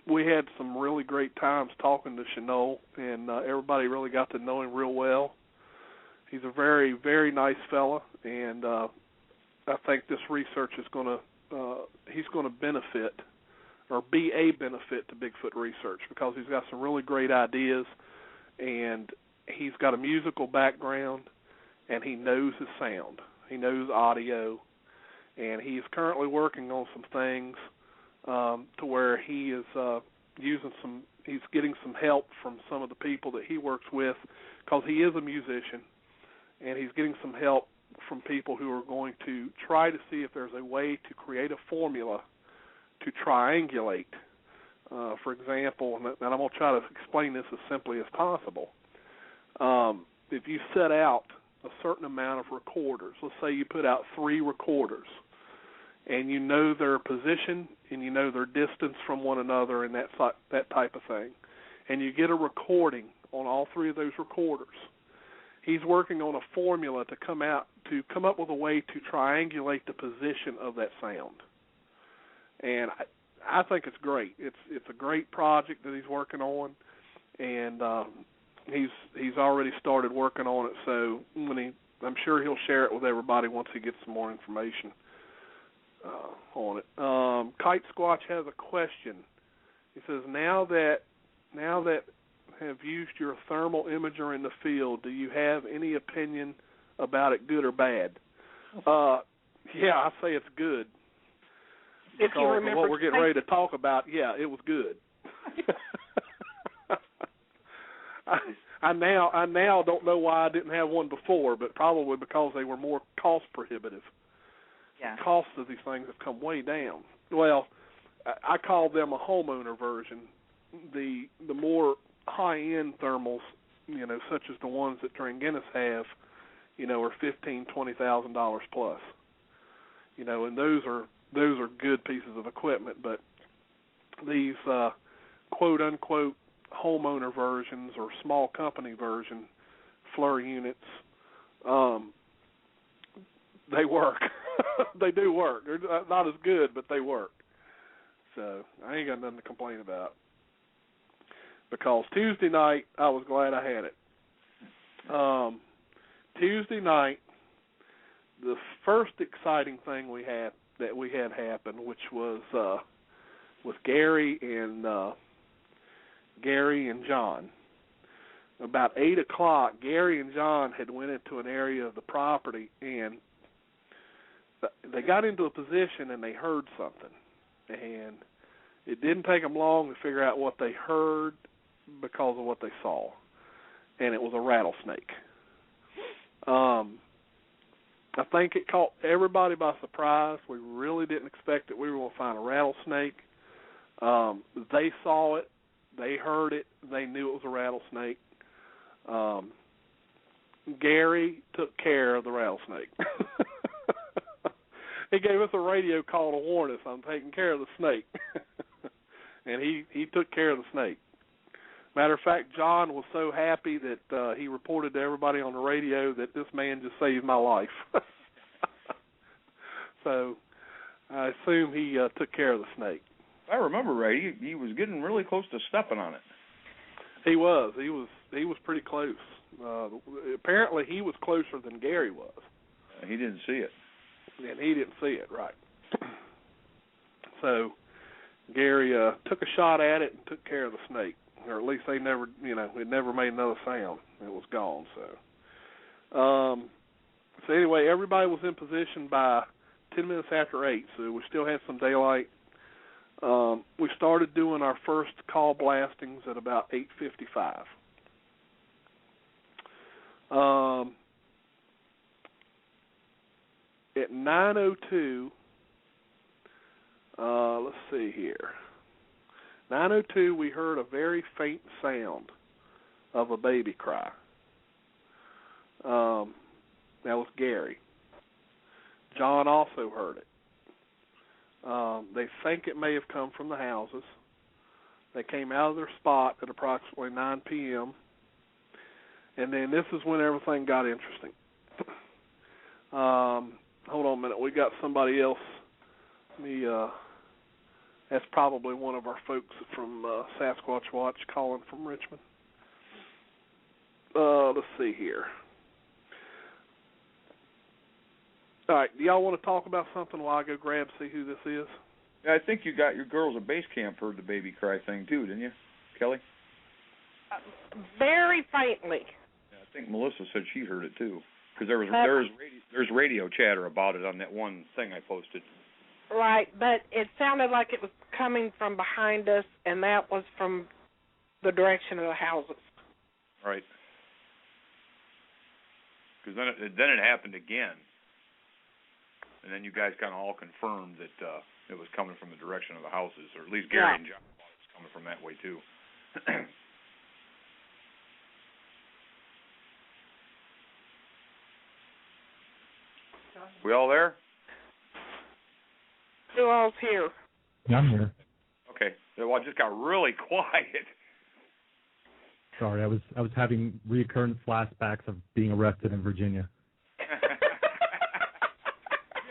We had some really great times talking to Chenol, and everybody really got to know him real well. He's a very, very nice fella, and I think this research is he's going to benefit or be a benefit to Bigfoot research because he's got some really great ideas, and he's got a musical background, and he knows his sound. He knows audio, and he's currently working on some things to where he is he's getting some help from some of the people that he works with because he is a musician, and he's getting some help from people who are going to try to see if there's a way to create a formula to triangulate. For example, and I'm going to try to explain this as simply as possible. If you set out a certain amount of recorders, let's say you put out 3 recorders, and you know their position and you know their distance from one another and that type of thing, and you get a recording on all 3 of those recorders, he's working on a formula to come up with a way to triangulate the position of that sound. And I think it's great. It's a great project that he's working on, and he's already started working on it. So I'm sure he'll share it with everybody once he gets some more information on it. Kite Squatch has a question. He says, now that have used your thermal imager in the field, do you have any opinion about it, good or bad? Yeah, I say it's good. If you remember what we're getting ready to talk about, yeah, it was good. I now don't know why I didn't have one before, but probably because they were more cost prohibitive. Yeah. The cost of these things have come way down. Well, I call them a homeowner version. The more high-end thermals, such as the ones that Dranginis have, are $15,000-$20,000 plus. And those are good pieces of equipment. But these quote unquote homeowner versions or small company version FLIR units, they work. They do work. They're not as good, but they work. So I ain't got nothing to complain about. Because Tuesday night, I was glad I had it. Tuesday night, the first exciting thing that we had happen, which was with Gary and John. About 8 o'clock, Gary and John had went into an area of the property, and they got into a position and they heard something. and it didn't take them long to figure out what they heard because of what they saw, and it was a rattlesnake. I think it caught everybody by surprise. We really didn't expect that we were going to find a rattlesnake. They saw it, they heard it, they knew it was a rattlesnake. Gary took care of the rattlesnake. He gave us a radio call to warn us, I'm taking care of the snake. And he took care of the snake. Matter of fact, John was so happy that he reported to everybody on the radio that this man just saved my life. So I assume he took care of the snake. If I remember right, he was getting really close to stepping on it. He was pretty close. Apparently he was closer than Gary was. He didn't see it. And he didn't see it, right. So Gary took a shot at it and took care of the snake. Or at least it never made another sound. It was gone, so. So anyway, everybody was in position by 10 minutes after 8, so we still had some daylight. We started doing our first call blastings at about 8:55. At 9:02, let's see here. 9:02, we heard a very faint sound of a baby cry. That was Gary. John also heard it. They think it may have come from the houses. They came out of their spot at approximately 9 p.m., and then this is when everything got interesting. Hold on a minute. We got somebody else. That's probably one of our folks from Sasquatch Watch calling from Richmond. Let's see here. All right, do y'all want to talk about something while I go see who this is? Yeah, I think you got your girls at base camp heard the baby cry thing too, didn't you, Kelly? Very faintly. Yeah, I think Melissa said she heard it too, because there's radio chatter about it on that one thing I posted. Right, but it sounded like it was coming from behind us, and that was from the direction of the houses. Right. Because then it happened again. And then you guys kind of all confirmed that it was coming from the direction of the houses, or at least Gary and John thought it was coming from that way too. We all there? Who all's here? I'm here. Okay. Well, I just got really quiet. Sorry, I was having recurrent flashbacks of being arrested in Virginia. You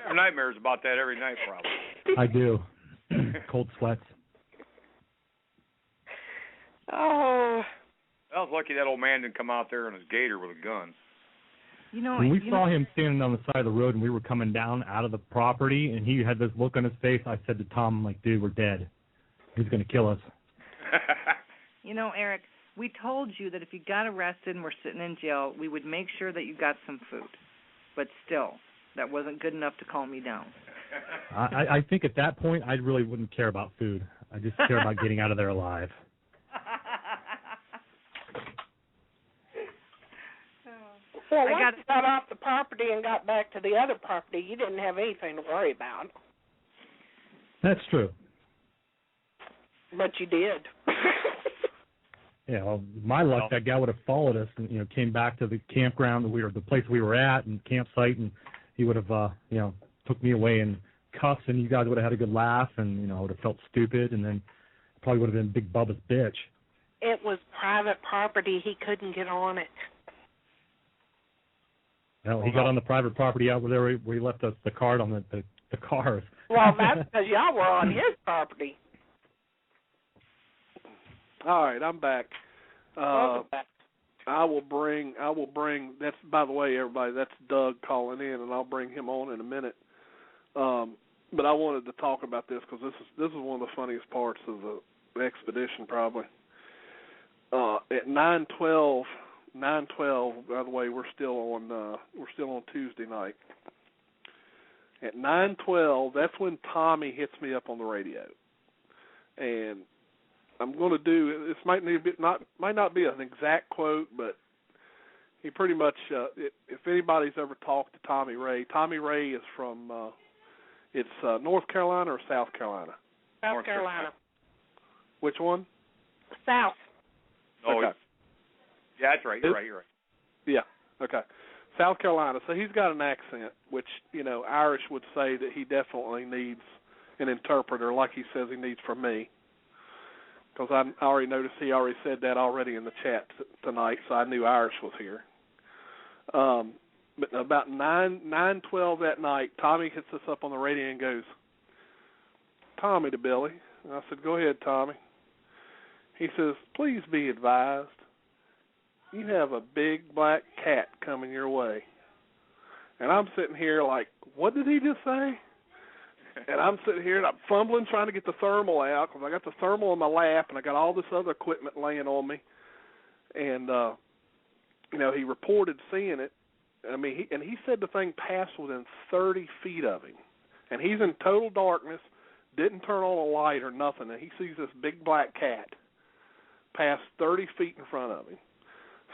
have nightmares about that every night, probably. I do. Cold sweats. Oh. I was lucky that old man didn't come out there in his gator with a gun. When we saw him standing on the side of the road and we were coming down out of the property and he had this look on his face, I said to Tom, like, dude, we're dead. He's going to kill us. Eric, we told you that if you got arrested and were sitting in jail, we would make sure that you got some food. But still, that wasn't good enough to calm me down. I think at that point I really wouldn't care about food. I just care about getting out of there alive. Well, once you got off the property and got back to the other property, you didn't have anything to worry about. That's true. But you did. Yeah, well, my luck, that guy would have followed us and came back to the campground the place we were at and campsite, and he would have took me away in cuffs, and you guys would have had a good laugh, and I would have felt stupid, and then probably would have been Big Bubba's bitch. It was private property. He couldn't get on it. Well, he got on the private property out there where he left us the card on the cars. Well, that's because y'all were on his property. All right, I'm back. Welcome back. I will bring. That's, by the way, everybody. That's Doug calling in, and I'll bring him on in a minute. But I wanted to talk about this because this is one of the funniest parts of the expedition, probably. At 9:12. 9:12. By the way, we're still on Tuesday night. At 9:12, that's when Tommy hits me up on the radio, and I'm going to do this. Might not be an exact quote, but he pretty much. If anybody's ever talked to Tommy Ray is from it's North Carolina or South Carolina. South Carolina. Which one? South. Oh, okay. Yeah, that's right. You're right. Yeah. Okay. South Carolina. So he's got an accent, which, Irish would say that he definitely needs an interpreter, like he says he needs for me. Because I already noticed he already said that already in the chat tonight, so I knew Irish was here. But about 9:12 that night, Tommy hits us up on the radio and goes, "Tommy to Billy." And I said, "Go ahead, Tommy." He says, "Please be advised. You have a big black cat coming your way." And I'm sitting here like, what did he just say? And I'm sitting here and I'm fumbling trying to get the thermal out because I got the thermal in my lap and I got all this other equipment laying on me. And, he reported seeing it. I mean, he said the thing passed within 30 feet of him. And he's in total darkness, didn't turn on a light or nothing, and he sees this big black cat pass 30 feet in front of him.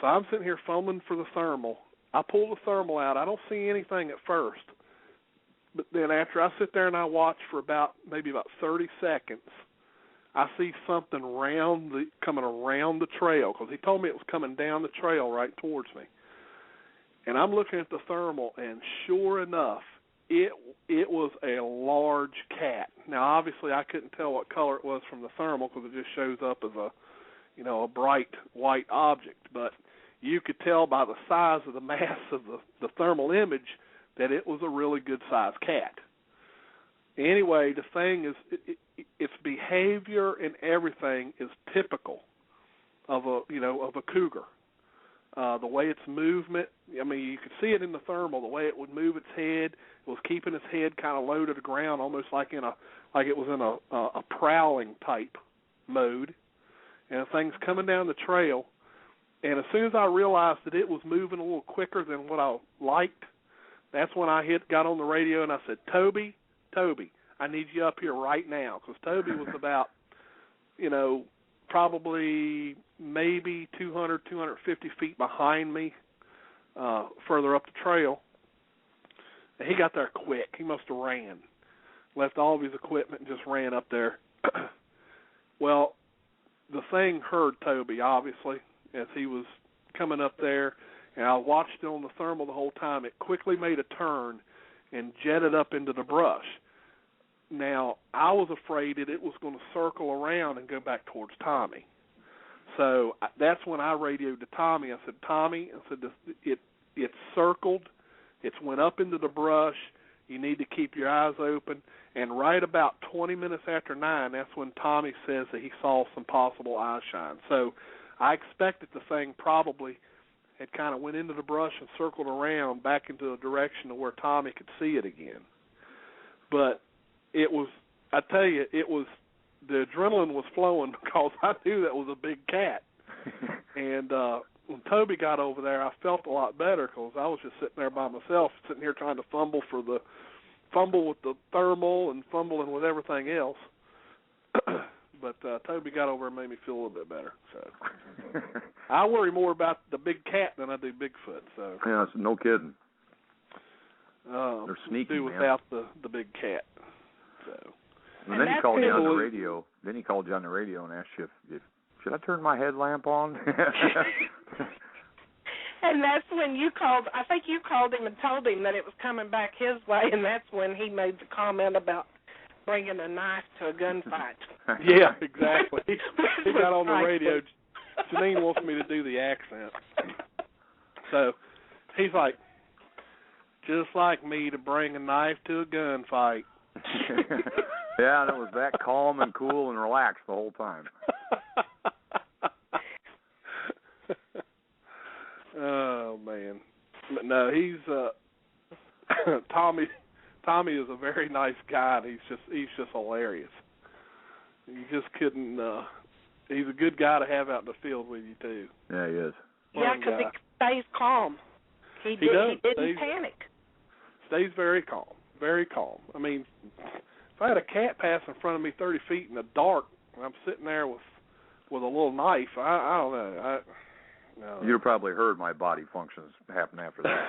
So I'm sitting here fumbling for the thermal. I pull the thermal out. I don't see anything at first. But then after I sit there and I watch for maybe about 30 seconds, I see something coming around the trail, because he told me it was coming down the trail right towards me. And I'm looking at the thermal, and sure enough, it was a large cat. Now, obviously, I couldn't tell what color it was from the thermal because it just shows up as a bright white object. But you could tell by the size of the mass of the thermal image that it was a really good-sized cat. Anyway, the thing is, its behavior and everything is typical of a cougar. The way its movement, I mean, you could see it in the thermal. The way it would move its head, it was keeping its head kind of low to the ground, almost like it was in a prowling type mode. And the thing's coming down the trail. And as soon as I realized that it was moving a little quicker than what I liked, that's when I got on the radio and I said, Toby, I need you up here right now. Because Toby was about, probably maybe 200, 250 feet behind me, further up the trail. And he got there quick. He must have ran. Left all of his equipment and just ran up there. Well, the thing heard Toby, obviously, as he was coming up there, and I watched it on the thermal the whole time. It quickly made a turn and jetted up into the brush. Now, I was afraid that it was going to circle around and go back towards Tommy. So that's when I radioed to Tommy. I said, Tommy, it circled. It went up into the brush. You need to keep your eyes open. And right about 20 minutes after 9, that's when Tommy says that he saw some possible eye shine. So I expected the thing probably had kind of went into the brush and circled around back into the direction of where Tommy could see it again. But it was, I tell you, the adrenaline was flowing because I knew that was a big cat. And when Toby got over there, I felt a lot better because I was just sitting there by myself, sitting here trying to fumble with the thermal and fumbling with everything else. But Toby got over and made me feel a little bit better. So I worry more about the big cat than I do Bigfoot. So yeah, no kidding. They're sneaky, do without the big cat. So. And then he called you on the radio. Then he called you on the radio and asked you if should I turn my headlamp on? And that's when you called. I think you called him and told him that it was coming back his way, and that's when he made the comment about bringing a knife to a gunfight. Yeah, exactly. He got on the radio. Janine wants me to do the accent. So he's like, just like me to bring a knife to a gunfight. Yeah, and it was that calm and cool and relaxed the whole time. Oh man, but no, he's Tommy. Tommy is a very nice guy. And he's just hilarious. You just couldn't. He's a good guy to have out in the field with you too. Yeah, he is. Yeah, because he stays calm. He didn't panic. Stays very calm. very calm. I mean, if I had a cat pass in front of me 30 feet in the dark, and I'm sitting there with a little knife, I don't know. No. You'd have probably heard my body functions happen after that.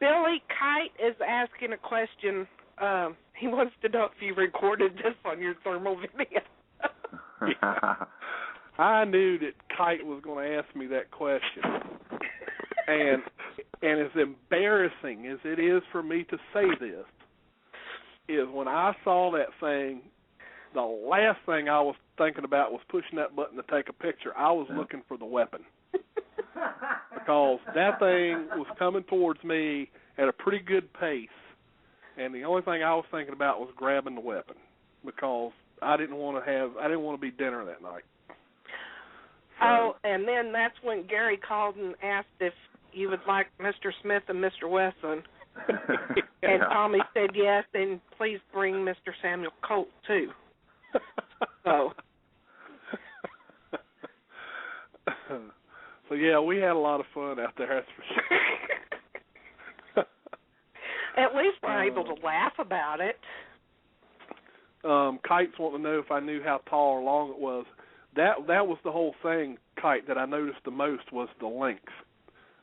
Billy Kite is asking a question. He wants to know if you recorded this on your thermal video. I knew that Kite was going to ask me that question. And as embarrassing as it is for me to say this, is when I saw that thing, the last thing I was thinking about was pushing that button to take a picture. I was looking for the weapon. Because that thing was coming towards me at a pretty good pace, and the only thing I was thinking about was grabbing the weapon, because I didn't want to be dinner that night. So, oh, and then that's when Gary called and asked if you would like Mr. Smith and Mr. Wesson. And Tommy said yes, and please bring Mr. Samuel Colt too. So. So yeah, we had a lot of fun out there, that's for sure. At least we're able to laugh about it. Kite's wanting to know if I knew how tall or long it was. That was the whole thing, Kite, that I noticed the most was the length.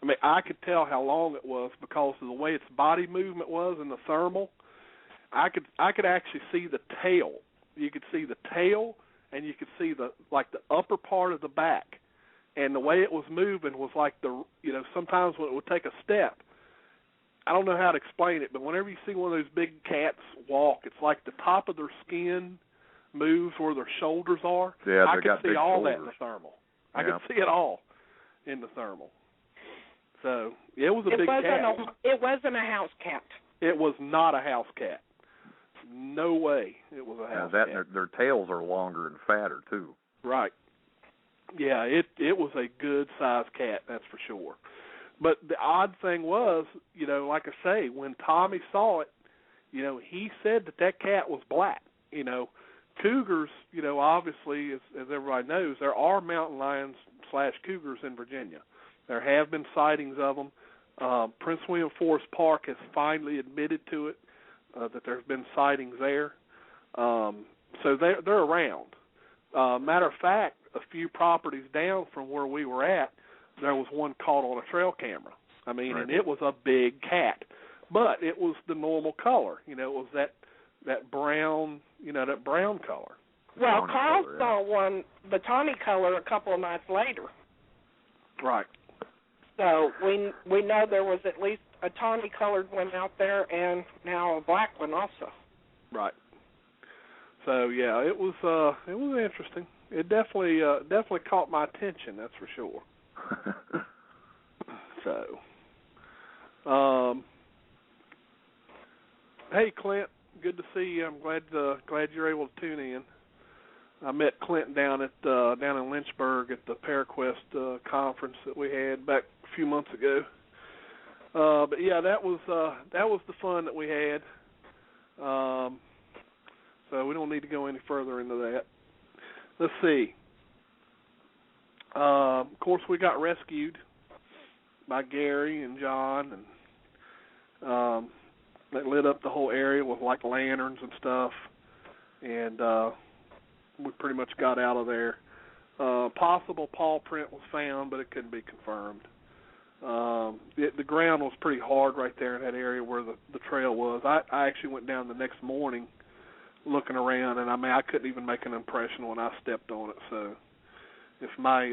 I mean, I could tell how long it was because of the way its body movement was in the thermal. I could actually see the tail. You could see the tail, and you could see the upper part of the back. And the way it was moving was like sometimes when it would take a step, I don't know how to explain it, but whenever you see one of those big cats walk, it's like the top of their skin moves where their shoulders are. Yeah, I could see all shoulders. that in the thermal. I could see it all in the thermal. So it was a big cat. It wasn't a house cat. It was not a house cat. No way it was a house cat. And their tails are longer and fatter too. Right. Yeah, it was a good sized cat, that's for sure. But the odd thing was, like I say, when Tommy saw it, he said that cat was black. Cougars, obviously, as everybody knows, there are mountain lions / cougars in Virginia. There have been sightings of them. Prince William Forest Park has finally admitted to it, that there's been sightings there. So they're around. Matter of fact, a few properties down from where we were at, there was one caught on a trail camera. I mean, right. And it was a big cat, but it was the normal color. It was that brown, that brown color. Well, Carl saw one, the tawny color, a couple of nights later. Right. So we know there was at least a tawny colored one out there, and now a black one also. Right. So yeah, it was interesting. It definitely caught my attention, that's for sure. So, hey Clint, good to see you. I'm glad you're able to tune in. I met Clint down in Lynchburg at the ParaQuest conference that we had back a few months ago. But yeah, that was the fun that we had. So we don't need to go any further into that. Let's see. Of course, we got rescued by Gary and John, and they lit up the whole area with like lanterns and stuff, and we pretty much got out of there. Possible paw print was found, but it couldn't be confirmed. The ground was pretty hard right there in that area where the trail was. I actually went down the next morning looking around, and I couldn't even make an impression when I stepped on it. So if my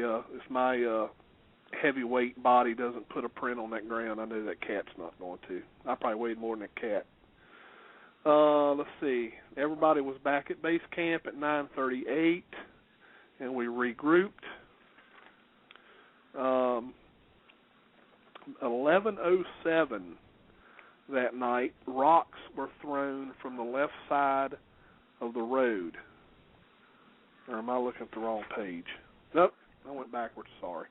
heavyweight body doesn't put a print on that ground, I know that cat's not going to. I probably weighed more than that cat. Let's see. Everybody was back at base camp at 9:38, and we regrouped. 11:07 that night, rocks were thrown from the left side of the road. Or am I looking at the wrong page? Nope, I went backwards, sorry.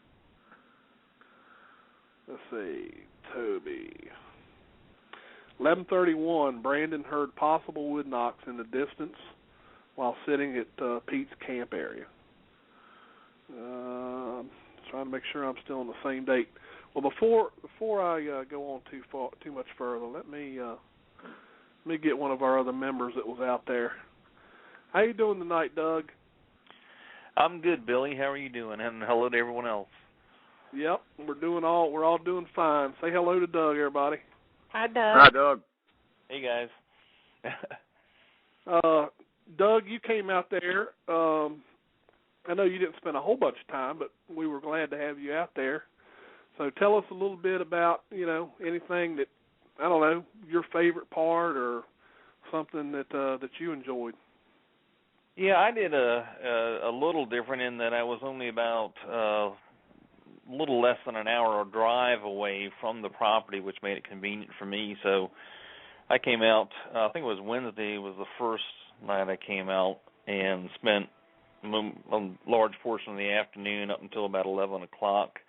Let's see, Toby. 11:31, Brandon heard possible wood knocks in the distance while sitting at Pete's camp area. Trying to make sure I'm still on the same date. Well, before I go on too much further, let me Let me get one of our other members that was out there. How you doing tonight, Doug? I'm good, Billy. How are you doing? And hello to everyone else. Yep, we're all doing fine. Say hello to Doug, everybody. Hi, Doug. Hi, Doug. Hey, guys. Doug, you came out there. I know you didn't spend a whole bunch of time, but we were glad to have you out there. So tell us a little bit about, anything that, I don't know, your favorite part or something that you enjoyed. Yeah, I did a little different in that I was only about a little less than an hour drive away from the property, which made it convenient for me. So I came out, I think it was Wednesday was the first night I came out, and spent a large portion of the afternoon up until about 11 o'clock.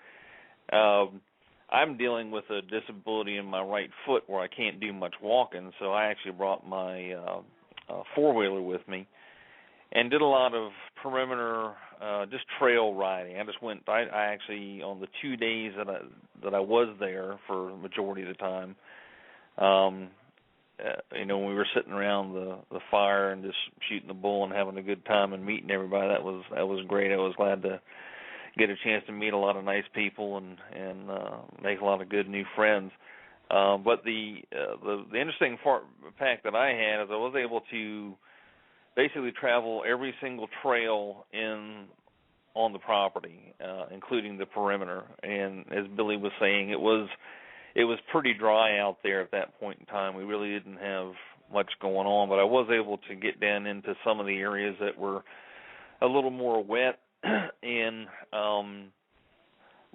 I'm dealing with a disability in my right foot where I can't do much walking, so I actually brought my four-wheeler with me and did a lot of perimeter, just trail riding. I actually, on the 2 days that I was there for the majority of the time, when we were sitting around the fire and just shooting the bull and having a good time and meeting everybody, that was great. I was glad to get a chance to meet a lot of nice people and make a lot of good new friends. But the interesting fact that I had is I was able to basically travel every single trail on the property, including the perimeter. And as Billy was saying, it was pretty dry out there at that point in time. We really didn't have much going on, but I was able to get down into some of the areas that were a little more wet and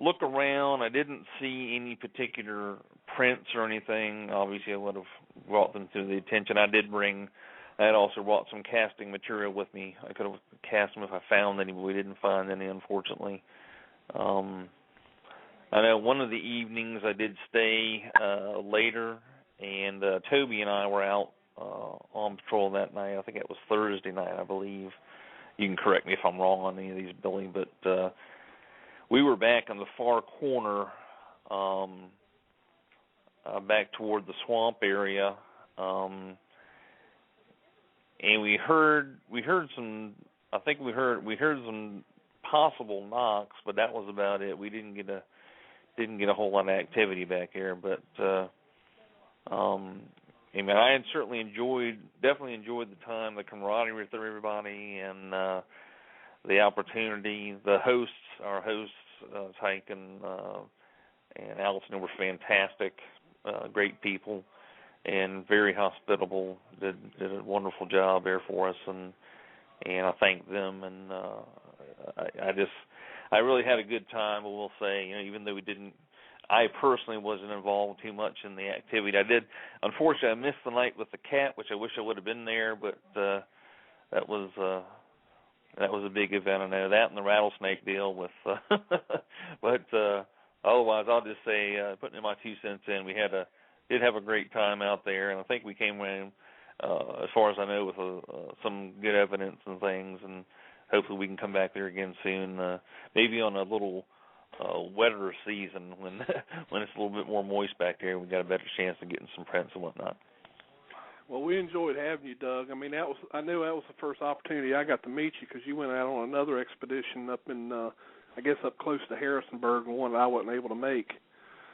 look around. I didn't see any particular prints or anything. Obviously, I would have brought them to the attention. I had also brought some casting material with me. I could have cast them if I found any, but we didn't find any, unfortunately. I know one of the evenings I did stay later, and Toby and I were out on patrol that night. I think it was Thursday night, I believe. You can correct me if I'm wrong on any of these, Billy, but we were back in the far corner, back toward the swamp area, and we heard some. I think we heard some possible knocks, but that was about it. We didn't get a whole lot of activity back here, but I had certainly definitely enjoyed the time, the camaraderie with everybody, and the opportunity. Our hosts, Tyke and Allison, were fantastic, great people, and very hospitable. Did a wonderful job there for us, and I thank them. And I really had a good time. I will say, even though I personally wasn't involved too much in the activity. Unfortunately, I missed the night with the cat, which I wish I would have been there, but that was a big event. I know that and the rattlesnake deal with, but otherwise, I'll just say, putting in my 2 cents in, we did have a great time out there, and I think we came in, as far as I know, with some good evidence and things, and hopefully we can come back there again soon, maybe on a little wetter season when it's a little bit more moist back there. We got a better chance of getting some prints and whatnot. Well, we enjoyed having you, Doug. I knew that was the first opportunity I got to meet you because you went out on another expedition up in, up close to Harrisonburg, and one that I wasn't able to make.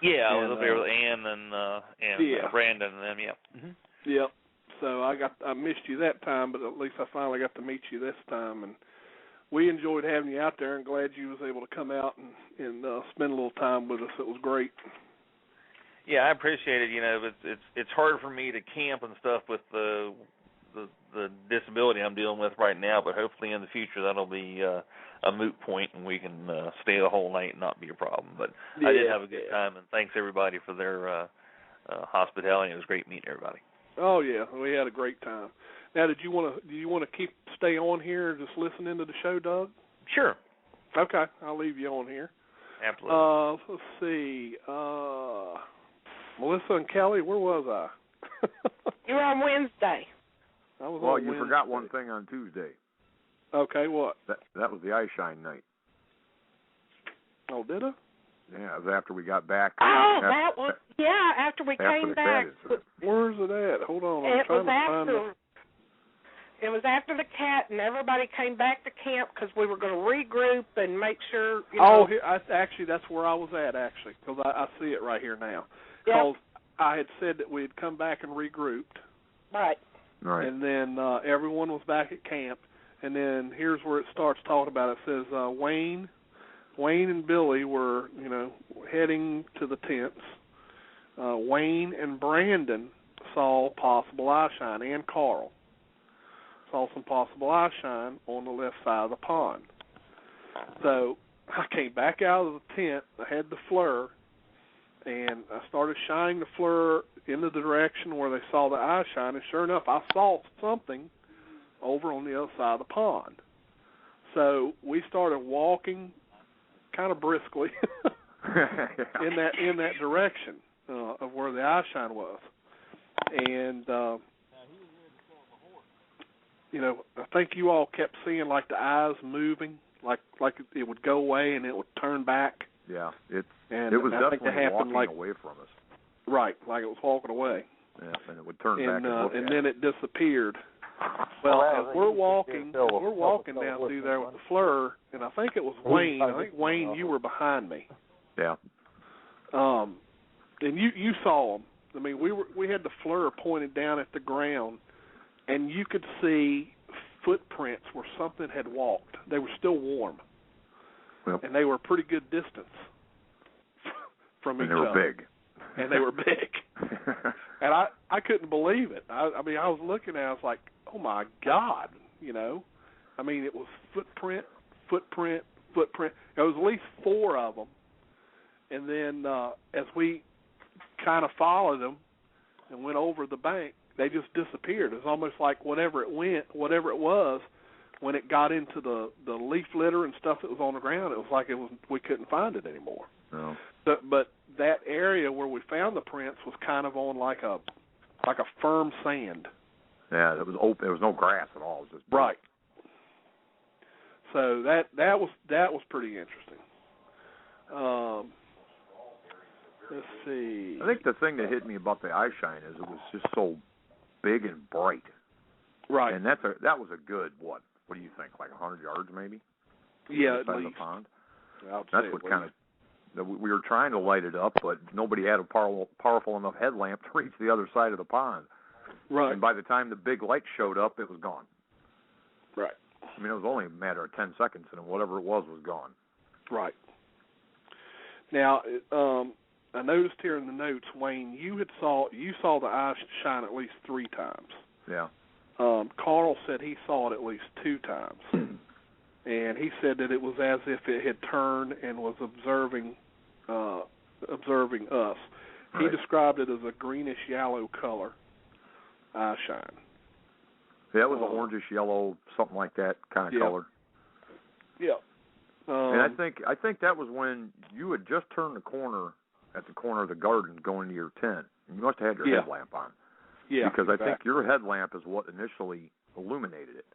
Yeah, I was up there with Ann and Brandon and them. Yeah. Mm-hmm. Yep. So I missed you that time, but at least I finally got to meet you this time, and we enjoyed having you out there, and glad you was able to come out and spend a little time with us. It was great. Yeah, I appreciate it. It's hard for me to camp and stuff with the disability I'm dealing with right now, but hopefully in the future that'll be a moot point and we can stay the whole night and not be a problem. But I did have a good time, and thanks everybody for their hospitality. It was great meeting everybody. Oh yeah, we had a great time. Now, do you want to stay on here and just listen into the show, Doug? Sure. Okay, I'll leave you on here. Absolutely. Let's see. Melissa and Kelly, where was I? You were on Wednesday. Well, you forgot one thing on Tuesday. Okay, what? That was the eye shine night. Oh, did I? Yeah, it was after we got back. Oh, that was Yeah, after we came back. Where's it at? Hold on. It was after the cat, and everybody came back to camp because we were going to regroup and make sure. Actually, that's where I was at, because I see it right here now. Yep. Because I had said that we had come back and regrouped. Right. Right. And then everyone was back at camp. And then here's where it starts talking about it. It says Wayne and Billy were, heading to the tents. Wayne and Brandon saw possible eyeshine, and Carl saw some possible eyeshine on the left side of the pond. So I came back out of the tent. I had the FLIR, and I started shining the FLIR in the direction where they saw the eyeshine, and sure enough, I saw something over on the other side of the pond. So we started walking kind of briskly in that direction of where the eyeshine was. And I think you all kept seeing like the eyes moving, like it would go away and it would turn back. Yeah, it I was think definitely walking like, away from us. Right, like it was walking away. Yeah, and it would turn back and look and at then it disappeared. Well, as we're walking down through there with the FLIR, and I think it was Wayne. I think Wayne, you were behind me. Yeah. And you saw them. I mean, we had the FLIR pointed down at the ground, and you could see footprints where something had walked. They were still warm, and they were a pretty good distance from each other. And they were big. And they were big. And I couldn't believe it. I mean, I was looking at it, I was like, oh, my God, I mean, it was footprint. There was at least 4 of them. And then as we kind of followed them and went over the bank, they just disappeared. It was almost like whatever it was, when it got into the leaf litter and stuff that was on the ground, it was like we couldn't find it anymore. No. But that area where we found the prints was kind of on like a firm sand. Yeah, it was open. There was no grass at all. It was just right. So that was pretty interesting. Let's see. I think the thing that hit me about the eyeshine is it was just so big and bright. Right. And that was a good what do you think? Like 100 yards maybe? Yeah, at least. least. The pond. That's what kind of. We were trying to light it up, but nobody had a powerful enough headlamp to reach the other side of the pond. Right. And by the time the big light showed up, it was gone. Right. I mean, it was only a matter of 10 seconds, and whatever it was gone. Right. Now, I noticed here in the notes, Wayne, you saw the eye shine at least 3 times. Yeah. Carl said he saw it at least 2 times. And he said that it was as if it had turned and was observing us. Right. He described it as a greenish yellow color eye shine. Yeah, it was an orangish yellow, something like that kind of color. Yeah. And I think that was when you had just turned the corner at the corner of the garden going to your tent. And you must have had your headlamp on. Yeah. Because I think your headlamp is what initially illuminated it.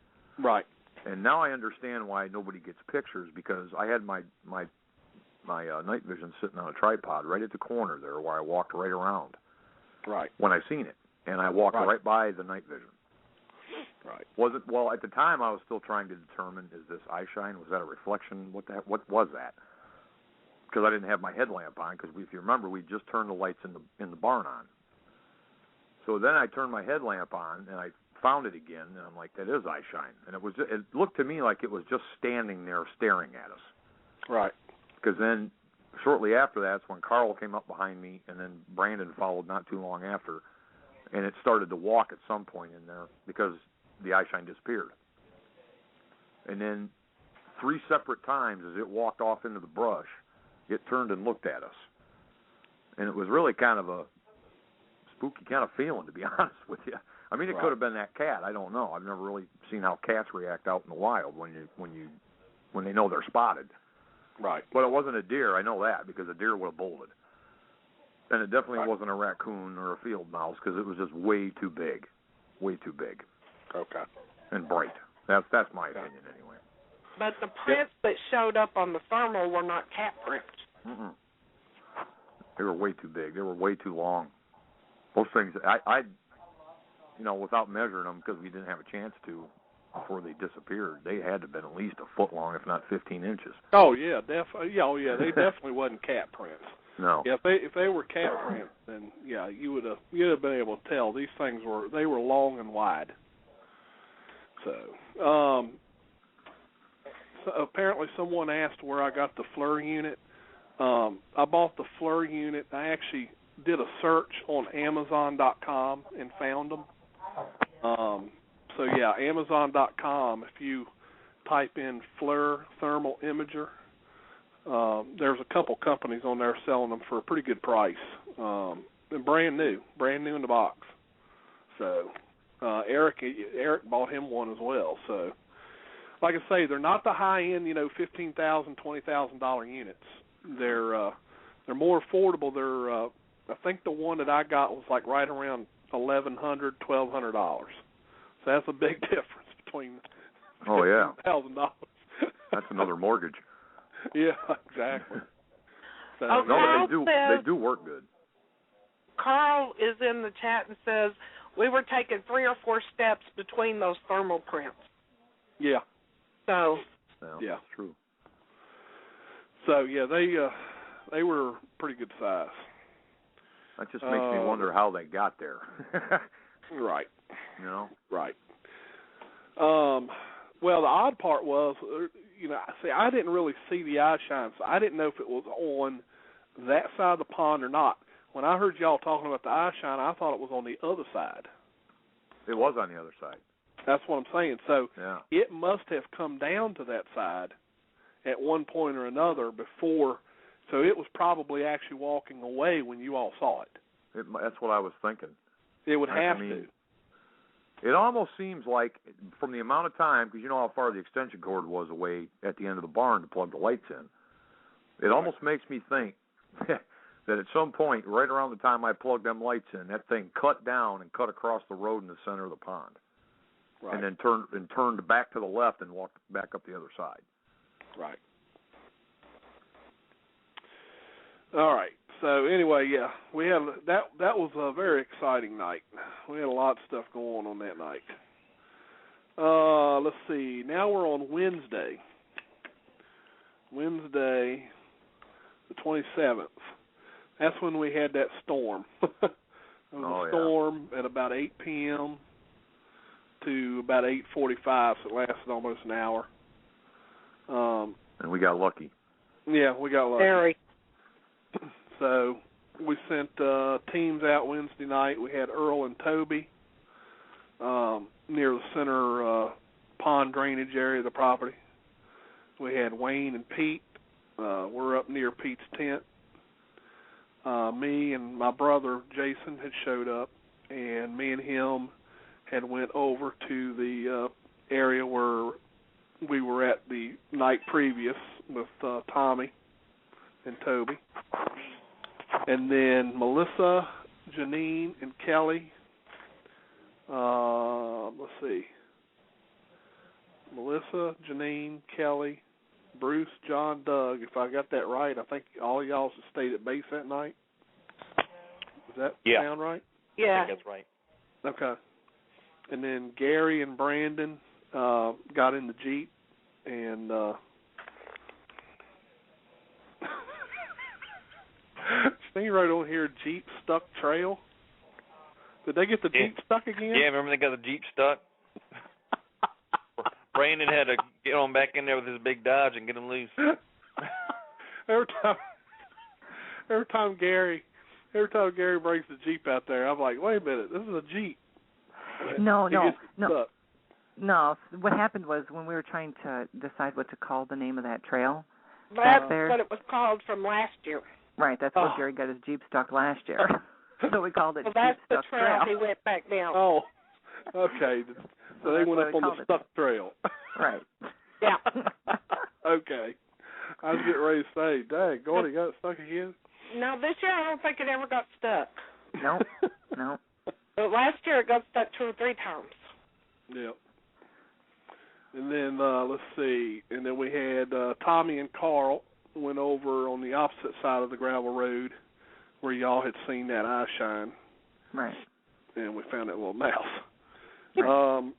Right. And now I understand why nobody gets pictures, because I had my night vision sitting on a tripod right at the corner there where I walked right around. Right. When I seen it. And I walked right by the night vision. Right. Well, at the time I was still trying to determine, is this eye shine? Was that a reflection? What was that? Because I didn't have my headlamp on, because if you remember, we just turned the lights in the barn on. So then I turned my headlamp on, and I found it again, and I'm like, that is eye shine. And it looked to me like it was just standing there staring at us. Right. Because then shortly after that's when Carl came up behind me, and then Brandon followed not too long after, and it started to walk at some point in there because the eye shine disappeared. And then 3 separate times as it walked off into the brush, it turned and looked at us. And it was really kind of a spooky kind of feeling, to be honest with you. I mean, it could have been that cat. I don't know. I've never really seen how cats react out in the wild when they know they're spotted. Right. But it wasn't a deer. I know that because a deer would have bolted. And it definitely wasn't a raccoon or a field mouse, because it was just way too big. Way too big. Okay. And bright. That's my opinion anyway. But the prints that showed up on the thermal were not cat prints. Mm-mm. They were way too big. They were way too long. Those things, I without measuring them, because we didn't have a chance to before they disappeared, they had to have been at least a foot long, if not 15 inches. Oh yeah, definitely. Yeah, oh yeah, they definitely wasn't cat prints. No. Yeah, if they were cat prints, then yeah, you'd have been able to tell. These things were long and wide. So, apparently someone asked where I got the FLIR unit. I bought the FLIR unit. I actually did a search on Amazon.com and found them. So yeah, Amazon.com. If you type in FLIR thermal imager, there's a couple companies on there selling them for a pretty good price. And brand new in the box. So Eric bought him one as well. So like I say, they're not the high end, $15,000, $20,000 units. They're more affordable. I think the one that I got was like right around $1,100, $1,200. So that's a big difference between $15,000. That's another mortgage. Yeah, exactly. So, no, they do work good. Carl is in the chat and says we were taking 3 or 4 steps between those thermal prints. Yeah. So. Yeah, true. So yeah, they were pretty good size. That just makes me wonder how they got there. Right. Right. Well, the odd part was, I didn't really see the eye shine, so I didn't know if it was on that side of the pond or not. When I heard y'all talking about the eye shine, I thought it was on the other side. It was on the other side. That's what I'm saying. So it must have come down to that side at one point or another before. So it was probably actually walking away when you all saw it. That's what I was thinking. It would have to. It almost seems like, from the amount of time, because you know how far the extension cord was away at the end of the barn to plug the lights in, it almost makes me think that at some point, right around the time I plugged them lights in, that thing cut down and cut across the road in the center of the pond. Right. And then turned back to the left and walked back up the other side. Right. All right. So anyway, yeah, we had that was a very exciting night. We had a lot of stuff going on that night. Let's see. Now we're on Wednesday. Wednesday, the 27th. That's when we had that storm. It was a storm at about 8 p.m. to about 8:45, so it lasted almost an hour. And we got lucky. Yeah, we got lucky. Very. So we sent teams out Wednesday night. We had Earl and Toby near the center pond drainage area of the property. We had Wayne and Pete. We're up near Pete's tent. Me and my brother Jason had showed up, and me and him had went over to the area where we were at the night previous with Tommy and Toby. And then Melissa, Janine, and Kelly. Let's see. Melissa, Janine, Kelly, Bruce, John, Doug. If I got that right, I think all y'all stayed at base that night. Does that sound right? Yeah. I think that's right. Okay. And then Gary and Brandon got in the Jeep and thing right on here, Jeep stuck trail. Did they get the Jeep stuck again? Yeah, remember they got the Jeep stuck? Brandon had to get on back in there with his big Dodge and get him loose. Every time Gary brings the Jeep out there, I'm like, wait a minute, this is a Jeep. No. What happened was when we were trying to decide what to call the name of that trail. That's what it was called from last year. Right, that's what Gary got his Jeep stuck last year. So we called it Jeep that's Stuck the trail he went back down. Oh, okay. So they went up on the stuck trail. Right. Yeah. Okay. I was getting ready to say, dang, Gordy got stuck again? No, this year I don't think it ever got stuck. No. But last year it got stuck 2 or 3 times. Yep. And then, let's see, and then we had Tommy and Carl went over on the opposite side of the gravel road where y'all had seen that eye shine. Right. And we found that little mouse. Right.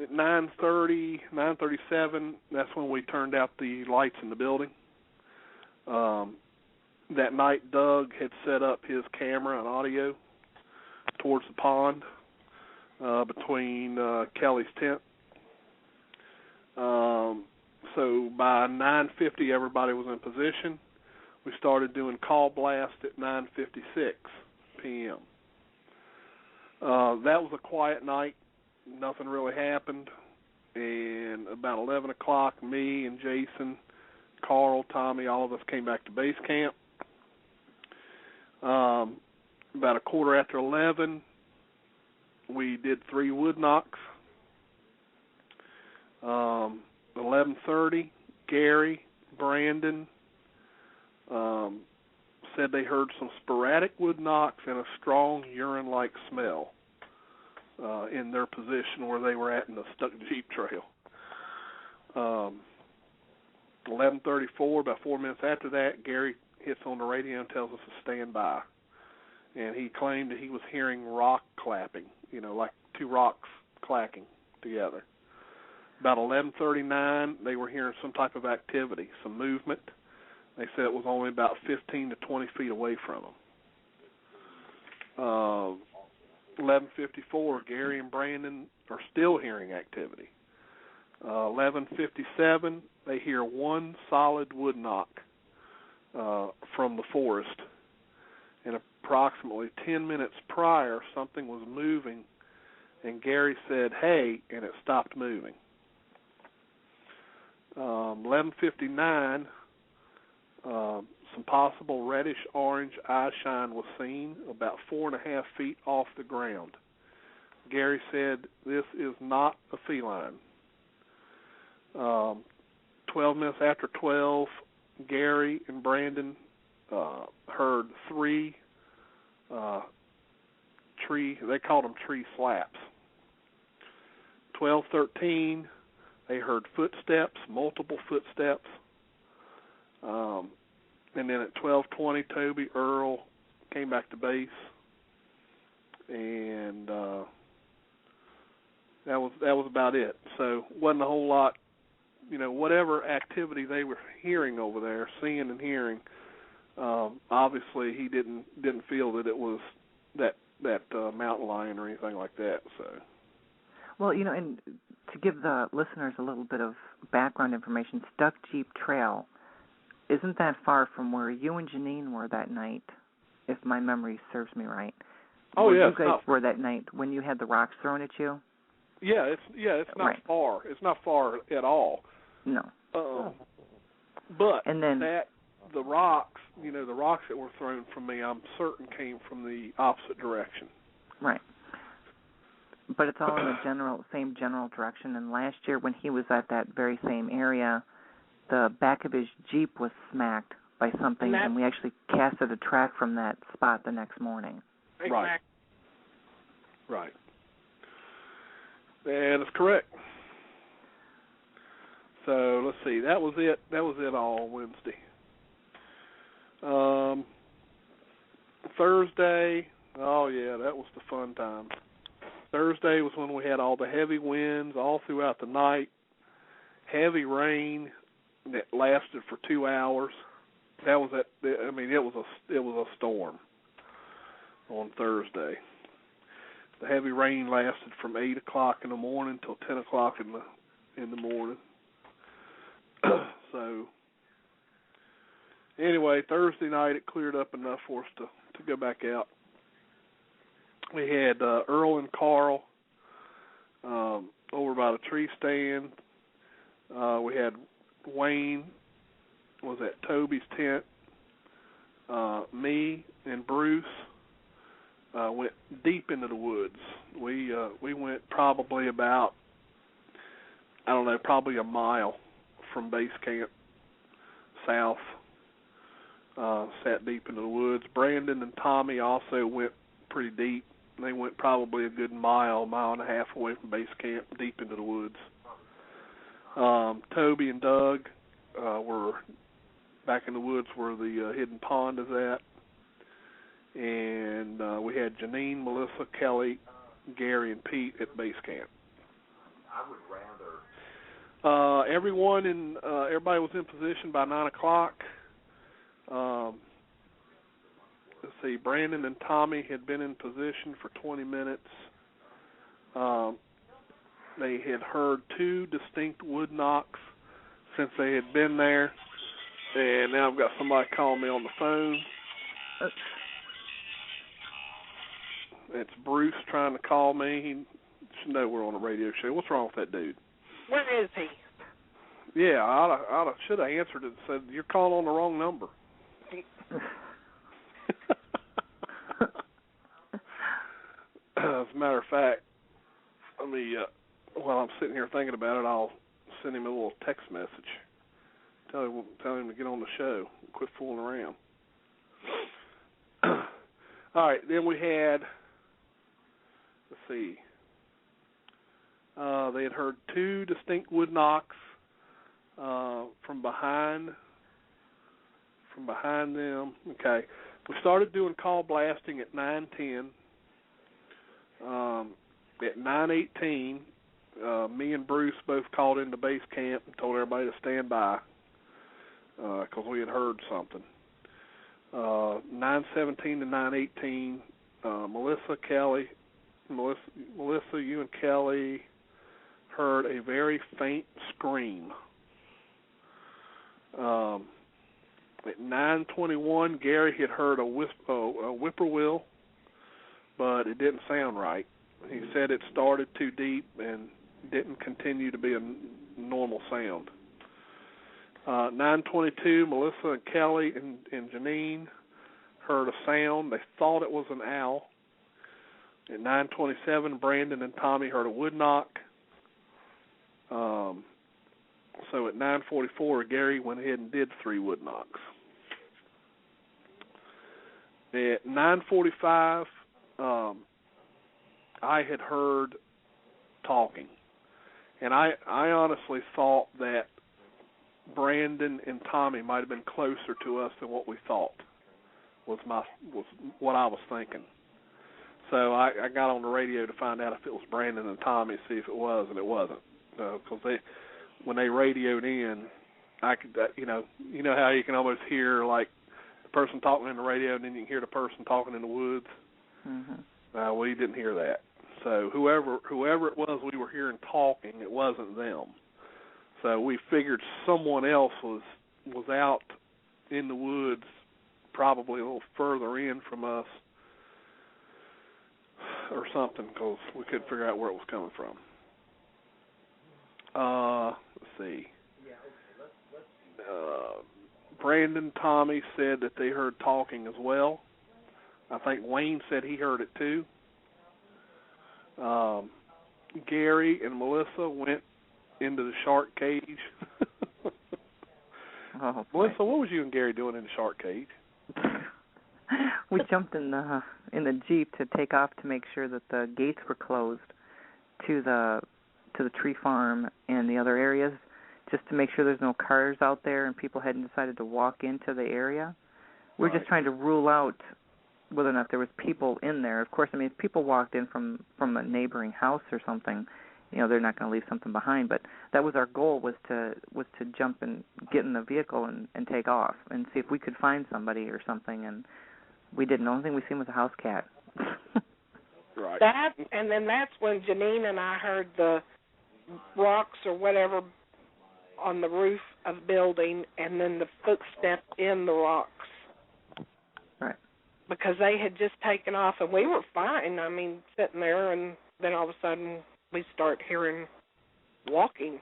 At 9:37, that's when we turned out the lights in the building. That night, Doug had set up his camera and audio towards the pond between Kelly's tent. So by 9:50, everybody was in position. We started doing call blast at 9:56 p.m. That was a quiet night. Nothing really happened. And about 11 o'clock, me and Jason, Carl, Tommy, all of us came back to base camp. About a quarter after 11, we did 3 wood knocks. 11:30, Gary, Brandon said they heard some sporadic wood knocks and a strong urine-like smell in their position where they were at in the stuck Jeep trail. 11:34, about 4 minutes after that, Gary hits on the radio and tells us to stand by. And he claimed that he was hearing rock clapping, like 2 rocks clacking together. About 11:39, they were hearing some type of activity, some movement. They said it was only about 15 to 20 feet away from them. 11:54, Gary and Brandon are still hearing activity. 11:57, they hear one solid wood knock from the forest. And approximately 10 minutes prior, something was moving, and Gary said, "Hey," and it stopped moving. 11:59, some possible reddish-orange eye shine was seen about 4.5 feet off the ground. Gary said, "This is not a feline." 12 minutes after 12, Gary and Brandon heard 3 they called them tree slaps. 12:13, they heard footsteps, multiple footsteps. And then at 12:20, Toby, Earl came back to base, and that was about it. So wasn't a whole lot, whatever activity they were hearing over there, seeing and hearing. Obviously, he didn't feel that it was that mountain lion or anything like that. So. Well, and to give the listeners a little bit of background information, Stuck Jeep Trail isn't that far from where you and Janine were that night, if my memory serves me right. Oh, yeah. You guys were that night when you had the rocks thrown at you? Yeah, it's not right. far. It's not far at all. No. But and then the rocks, the rocks that were thrown from me, I'm certain came from the opposite direction. Right. But it's all in the same general direction. And last year when he was at that very same area, the back of his Jeep was smacked by something, and we actually casted a track from that spot the next morning. Right. Right. That is correct. So let's see. That was it. That was it all Wednesday. Thursday. Oh yeah, that was the fun time. Thursday was when we had all the heavy winds all throughout the night. Heavy rain that lasted for 2 hours. That was it was a storm on Thursday. The heavy rain lasted from 8 o'clock in the morning till 10 o'clock in the morning. So anyway, Thursday night it cleared up enough for us to go back out. We had Earl and Carl over by the tree stand. We had Wayne was at Toby's tent. Me and Bruce went deep into the woods. We went probably about, probably a mile from base camp south. Sat deep into the woods. Brandon and Tommy also went pretty deep. They went probably a good mile and a half away from base camp, deep into the woods. Toby and Doug were back in the woods where the hidden pond is at. and we had Janine, Melissa, Kelly, Gary, and Pete at base camp. I would rather. Everybody was in position by 9 o'clock. Let's see, Brandon and Tommy had been in position for 20 minutes. They had heard 2 distinct wood knocks since they had been there, and now I've got somebody calling me on the phone. It's Bruce trying to call me. He should know we're on a radio show. What's wrong with that dude? Where is he? Yeah, I should have answered it and said, you're calling on the wrong number. As a matter of fact, let me, while I'm sitting here thinking about it, I'll send him a little text message. Tell him to get on the show and quit fooling around. All right, then we had, let's see, they had heard 2 distinct wood knocks from behind them. Okay, we started doing call blasting at 9:10. At 9:18, me and Bruce both called into base camp and told everybody to stand by because we had heard something. 9:17 to 9:18, Melissa, you and Kelly heard a very faint scream. At 9:21, Gary had heard a whippoorwill, but it didn't sound right. He said it started too deep and didn't continue to be a normal sound. 9:22, Melissa and Kelly and Janine heard a sound. They thought it was an owl. At 9:27, Brandon and Tommy heard a wood knock. So at 9:44, Gary went ahead and did 3 wood knocks. At 9:45, I had heard talking, and I honestly thought that Brandon and Tommy might have been closer to us than what we thought. Was what I was thinking. So I got on the radio to find out if it was Brandon and Tommy, see if it was, and it wasn't. Because when they radioed in, I could, you know how you can almost hear like the person talking in the radio, and then you can hear the person talking in the woods. Mm-hmm. We didn't hear that. So whoever it was we were hearing talking, it wasn't them. So we figured someone else was out in the woods, probably a little further in from us or something, because we couldn't figure out where it was coming from. Let's see. Brandon, Tommy said that they heard talking as well. I think Wayne said he heard it too. Gary and Melissa went into the shark cage. Oh, Melissa, what was you and Gary doing in the shark cage? We jumped in the Jeep to take off to make sure that the gates were closed to the tree farm and the other areas, just to make sure there's no cars out there and people hadn't decided to walk into the area. We're just trying to rule out whether or not there was people in there. Of course, I mean, if people walked in from a neighboring house or something, they're not going to leave something behind. But that was our goal, was to jump and get in the vehicle and take off and see if we could find somebody or something. And we didn't. The only thing we seen was a house cat. Right. And then that's when Janine and I heard the rocks or whatever on the roof of the building, and then the footstep in the rocks. Right. Because they had just taken off, and we were fine. I mean, sitting there, and then all of a sudden we start hearing walking.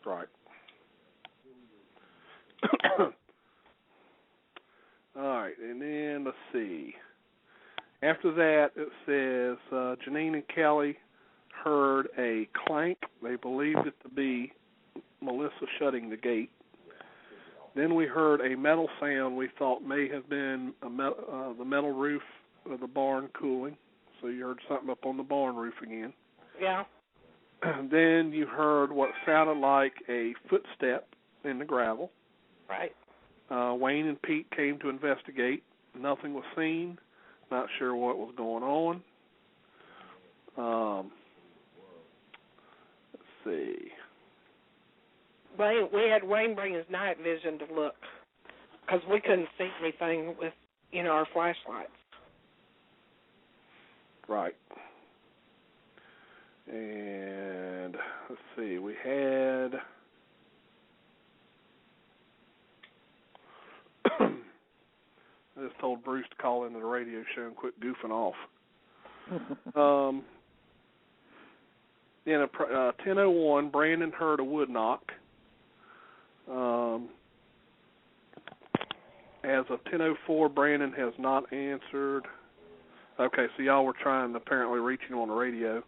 Right. All right, and then let's see. After that, it says Janine and Kelly heard a clank. They believed it to be Melissa shutting the gate. Then we heard a metal sound we thought may have been the metal roof of the barn cooling. So you heard something up on the barn roof again. Yeah. And then you heard what sounded like a footstep in the gravel. Right. Wayne and Pete came to investigate. nothing was seen. Not sure what was going on. Let's see. We had Wayne bring his night vision to look because we couldn't see anything with, our flashlights. Right. And let's see, we had I just told Bruce to call into the radio show and quit goofing off. In 10:01, Brandon heard a wood knock. As of 10:04, Brandon has not answered. Okay, so y'all were trying to apparently reach him on the radio.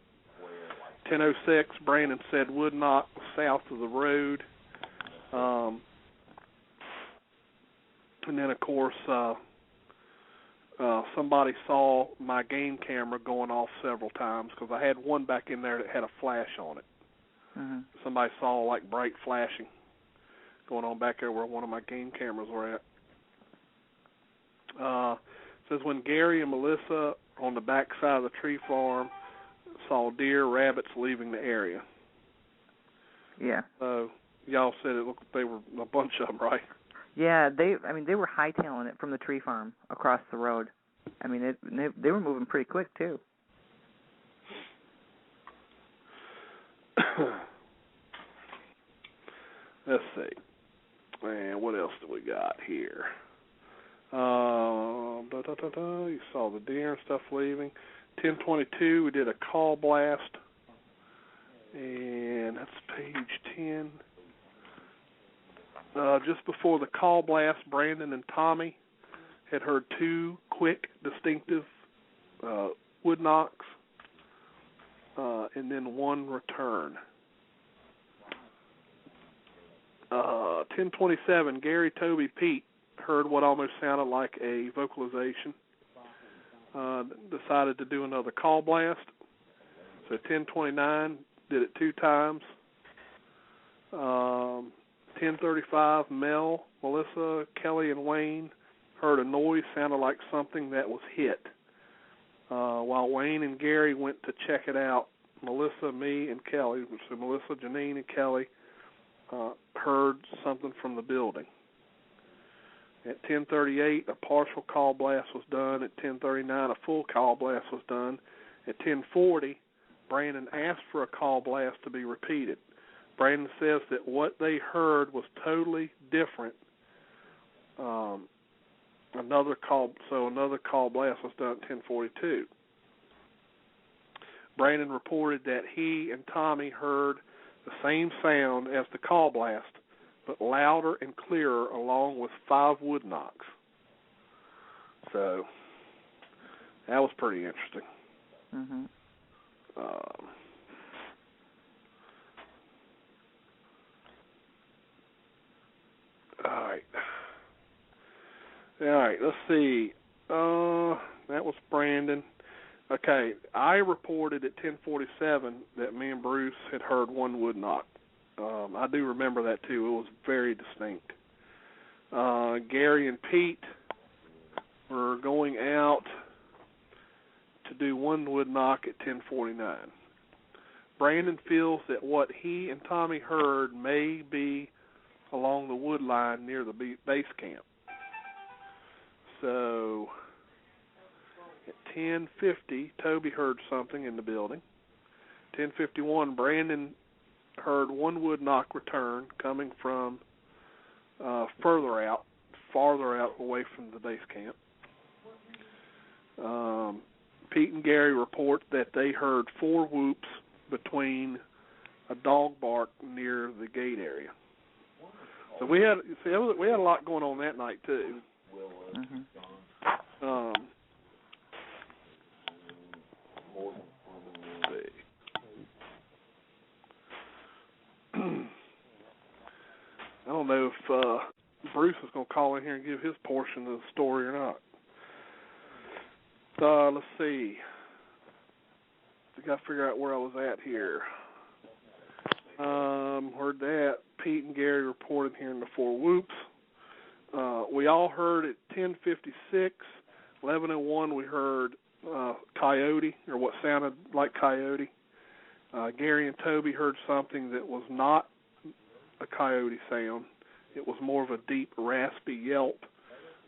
10:06, Brandon said wood knock south of the road. And then, of course, somebody saw my game camera going off several times because I had one back in there that had a flash on it. Mm-hmm. Somebody saw, like, bright flashing going on back there where one of my game cameras were at. Says when Gary and Melissa on the back side of the tree farm saw deer, rabbits leaving the area. Yeah. So y'all said it looked like they were a bunch of them, right? Yeah, they were hightailing it from the tree farm across the road. I mean, they were moving pretty quick too. Let's see. And what else do we got here? You saw the deer and stuff leaving. 10:22, we did a call blast. And that's page 10. Just before the call blast, Brandon and Tommy had heard two quick, distinctive wood knocks, and then one return. 10:27, Gary, Toby, Pete heard what almost sounded like a vocalization. Decided to do another call blast. So 10:29, did it 2 times. 10:35, Mel, Melissa, Kelly, and Wayne heard a noise, sounded like something that was hit. While Wayne and Gary went to check it out, Melissa, me, and Kelly, so Melissa, Janine, and Kelly, heard something from the building. At 10:38, a partial call blast was done. At 10:39, a full call blast was done. At 10:40, Brandon asked for a call blast to be repeated. Brandon says that what they heard was totally different. Another call blast was done at 10:42. Brandon reported that he and Tommy heard the same sound as the call blast, but louder and clearer, along with 5 wood knocks. So that was pretty interesting. Mm-hmm. All right, let's see. That was Brandon. Okay, I reported at 10:47 that me and Bruce had heard one wood knock. I do remember that, too. It was very distinct. Gary and Pete were going out to do one wood knock at 10:49. Brandon feels that what he and Tommy heard may be along the wood line near the base camp. So at 10:50, Toby heard something in the building. 10:51, Brandon heard one wood knock return coming from farther out away from the base camp. Pete and Gary report that they heard 4 whoops between a dog bark near the gate area. So we had a lot going on that night too. Mm-hmm. Let's see. I don't know if Bruce is going to call in here and give his portion of the story or not. Let's see. I got to figure out where I was at here. Heard that. Pete and Gary reported hearing the 4 whoops. we all heard at 10:56, 11:01 we heard coyote, or what sounded like coyote. Gary and Toby heard something that was not a coyote sound. It was more of a deep, raspy yelp.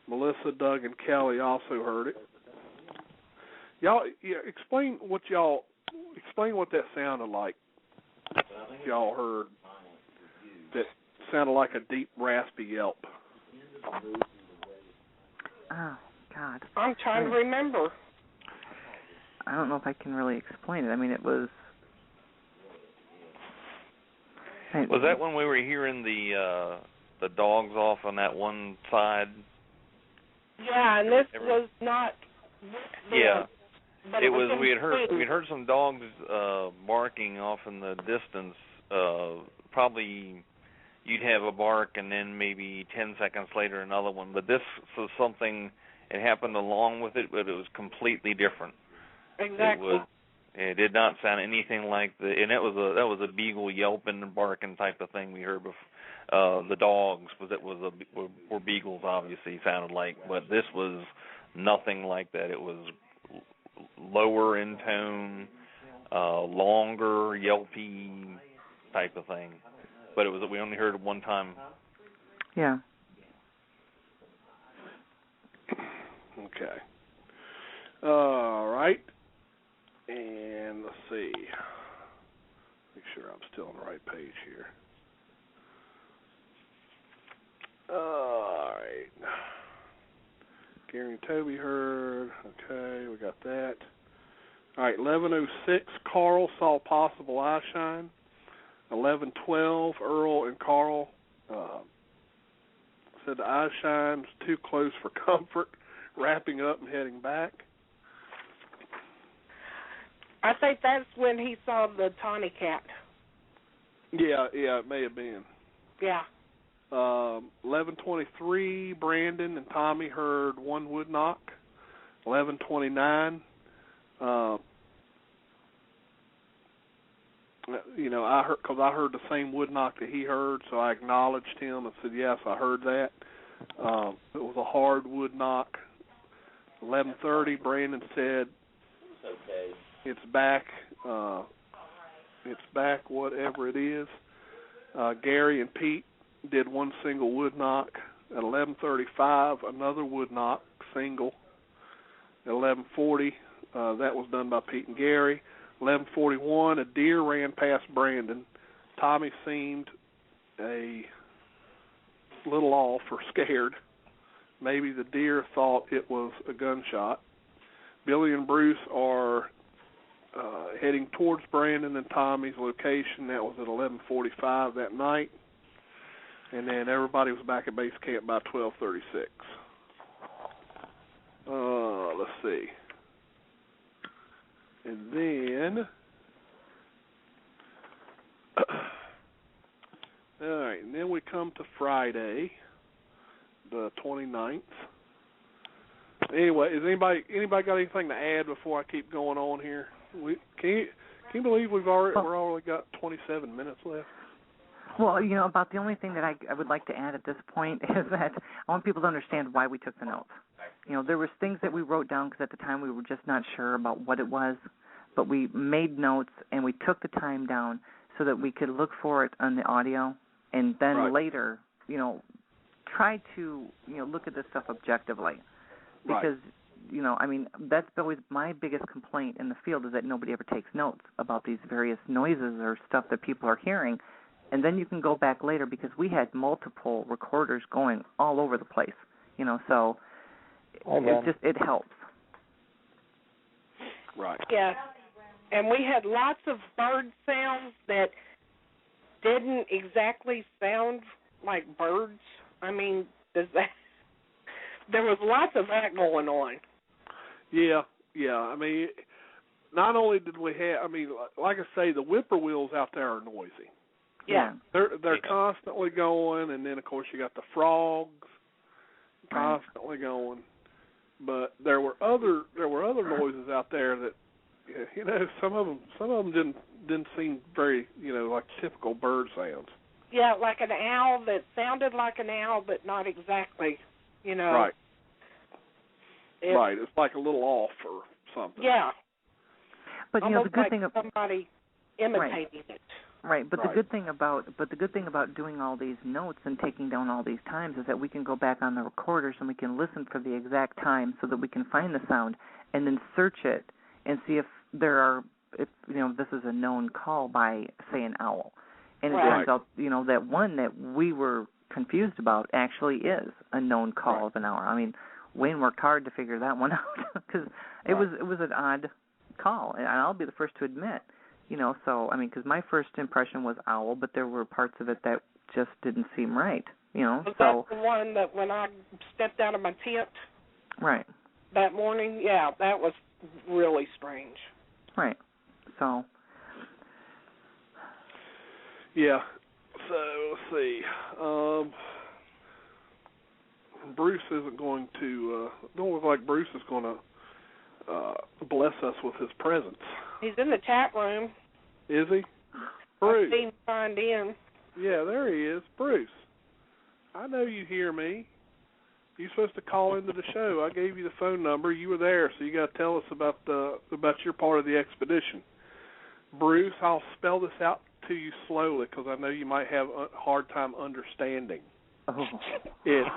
Melissa, Doug, and Kelly also heard it. Explain what that sounded like. Y'all heard that sounded like a deep, raspy yelp. Oh, God. I'm trying to remember. I don't know if I can really explain it. I mean, it was... Was that when we were hearing the dogs off on that one side? Yeah, and this was not... Yeah. But it was. We had heard some dogs barking off in the distance. Probably you'd have a bark, and then maybe 10 seconds later another one. But this was something. It happened along with it, but it was completely different. Exactly. It did not sound anything like and that was a beagle yelping and barking type of thing we heard before. The dogs were beagles, obviously sounded like, but this was nothing like that. It was lower in tone, longer, yelpy type of thing. But we only heard it one time. Yeah. Okay. All right. And let's see. Make sure I'm still on the right page here. All right. Gary and Toby heard. Okay, we got that. All right, 11:06, Carl saw possible eye shine. 11:12, Earl and Carl said the eye shine was too close for comfort, wrapping up and heading back. I think that's when he saw the tawny cat. Yeah, it may have been. Yeah. 11:23, Brandon and Tommy heard one wood knock. 11:29, I heard the same wood knock that he heard, so I acknowledged him and said, yes, I heard that. It was a hard wood knock. 11:30, Brandon said, it's back. It's back, whatever it is. Gary and Pete did one single wood knock. At 11:35, another wood knock, single. At 11:40, that was done by Pete and Gary. 11:41, a deer ran past Brandon. Tommy seemed a little off or scared. Maybe the deer thought it was a gunshot. Billy and Bruce are heading towards Brandon and Tommy's location. That was at 11:45 that night. And then everybody was back at base camp by 12:36. Let's see. And then, all right, and then we come to Friday, the 29th. Anyway, is anybody got anything to add before I keep going on here? Can you believe we're already got 27 minutes left? Well, about the only thing that I would like to add at this point is that I want people to understand why we took the notes. There was things that we wrote down because at the time we were just not sure about what it was, but we made notes and we took the time down so that we could look for it on the audio and then later, try to, look at this stuff objectively. Because, that's always my biggest complaint in the field is that nobody ever takes notes about these various noises or stuff that people are hearing. And then you can go back later because we had multiple recorders going all over the place, so it helps. Right. Yeah. And we had lots of bird sounds that didn't exactly sound like birds. I mean, there was lots of that going on. Yeah. I mean, not only did we have, like I say, the whippoorwills out there are noisy. Yeah. They're constantly going, and then of course you got the frogs constantly going. But there were other noises out there that some of them didn't seem very like typical bird sounds. Yeah, like an owl that sounded like an owl, but not exactly. You know. Right. Right. It's like a little off or something. Yeah. But you know, the good like thing somebody imitating it. Right, but the good thing about doing all these notes and taking down all these times is that we can go back on the recorders and we can listen for the exact time so that we can find the sound and then search it and see if this is a known call by, say, an owl. And it turns out, that one that we were confused about actually is a known call of an owl. I mean, Wayne worked hard to figure that one out because it was an odd call, and I'll be the first to admit. So, I mean, because my first impression was owl, but there were parts of it that just didn't seem right, Was that the one that when I stepped out of my tent that morning? Yeah, that was really strange. Right. So. Yeah. So, let's see. Bruce isn't going to, don't look like Bruce is going to bless us with his presence. He's in the chat room. Is he? Bruce. I've seen him signed in. Yeah, there he is. Bruce, I know you hear me. You're supposed to call into the show. I gave you the phone number. You were there, so you got to tell us about your part of the expedition. Bruce, I'll spell this out to you slowly because I know you might have a hard time understanding. Oh. It's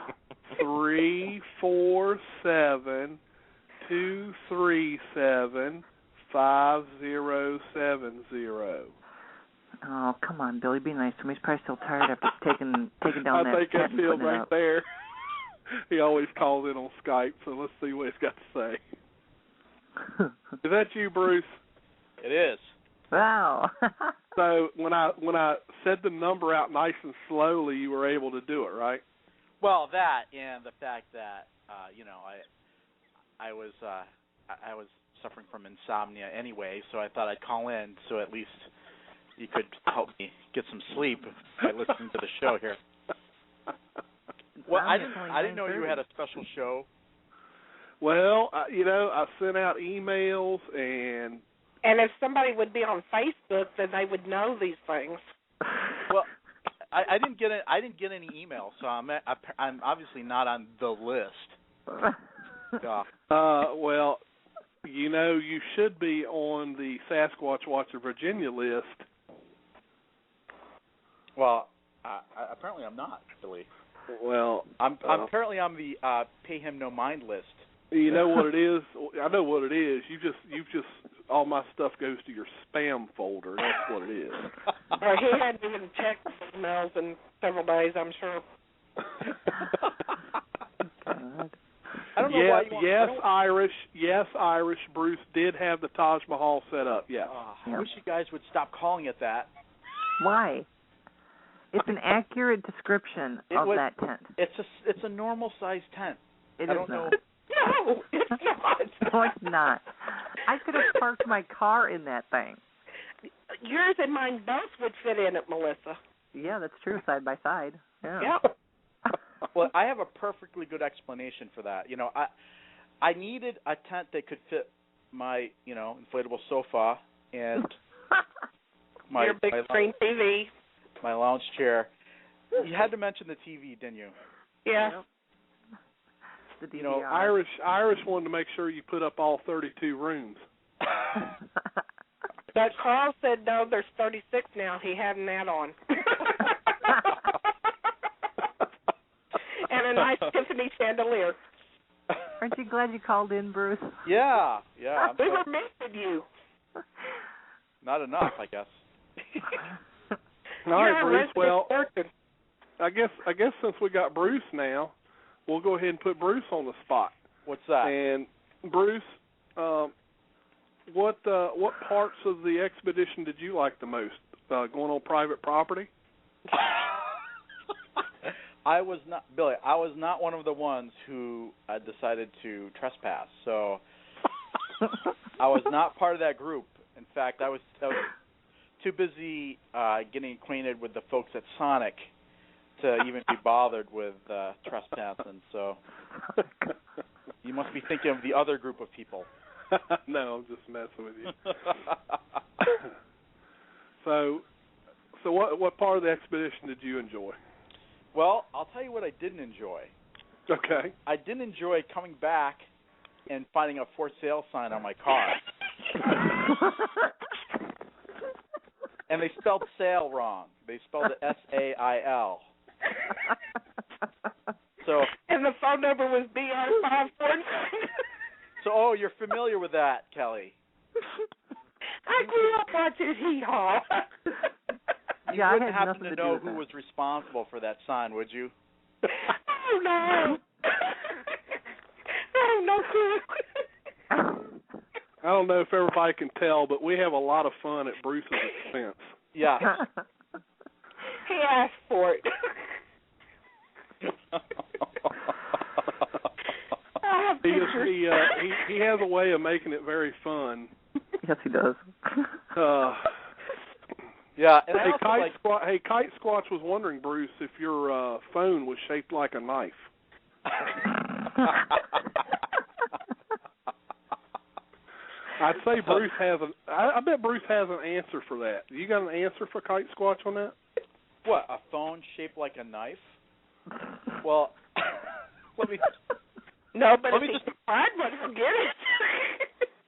347-237-5070. Oh, come on, Billy, be nice to me. He's probably still tired after taking down that I think tent that's him right up. there. He always calls in on Skype, so let's see what he's got to say. Is that you, Bruce? It is. Wow. So when I said the number out nice and slowly, you were able to do it, right? Well, that and the fact that I was suffering from insomnia anyway, so I thought I'd call in so at least you could help me get some sleep by listening to the show here. Well, I didn't know you had a special show. Well, I sent out emails and if somebody would be on Facebook, then they would know these things. Well, I didn't get any emails, so I'm obviously not on the list. Well, you should be on the Sasquatch Watcher Virginia list. Well, apparently I'm not, Billy. Well, I'm currently on the pay him no mind list. You know what it is? I know what it is. You've just all my stuff goes to your spam folder. That's what it is. Or he hadn't even checked his emails in several days, I'm sure. I don't know why you Irish. Bruce did have the Taj Mahal set up. Yes. I wish you guys would stop calling it that. Why? It's an accurate description of that tent. It's a normal sized tent. I don't know. No, it's not. No, it's not. I could have parked my car in that thing. Yours and mine both would fit in it, Melissa. Yeah, that's true, side by side. Yeah. Well, I have a perfectly good explanation for that. I needed a tent that could fit my, inflatable sofa and your big screen TV. My lounge chair. You had to mention the TV, didn't you? Yeah. The DVR. Irish wanted to make sure you put up all 32 rooms. But Carl said no, there's 36 now. He had an add-on. And a nice Tiffany chandelier. Aren't you glad you called in, Bruce? Yeah. We were missing you. Not enough, I guess. All right, Bruce. Well, I guess since we got Bruce now, we'll go ahead and put Bruce on the spot. What's that? And Bruce, what parts of the expedition did you like the most? Going on private property? Billy, I was not one of the ones who decided to trespass. So I was not part of that group. In fact, I was too busy getting acquainted with the folks at Sonic to even be bothered with trespassing. So you must be thinking of the other group of people. No, I'm just messing with you. So So what part of the expedition did you enjoy? Well, I'll tell you what I didn't enjoy. Okay. I didn't enjoy coming back and finding a for sale sign on my car. And they spelled sale wrong. They spelled it S-A-I-L. So. And the phone number was BR549. So, you're familiar with that, Kelly. I grew up watching Hee Haw. You wouldn't happen to know who was responsible for that sign, would you? Oh, no. I have no clue. I don't know if everybody can tell, but we have a lot of fun at Bruce's expense. Yeah. He asked for it. He has a way of making it very fun. Yes, he does. Yeah. And Kite Squatch was wondering, Bruce, if your phone was shaped like a knife. I'd say Bruce has I bet Bruce has an answer for that. You got an answer for Kite Squatch on that? What, a phone shaped like a knife? Well, let me just forget it.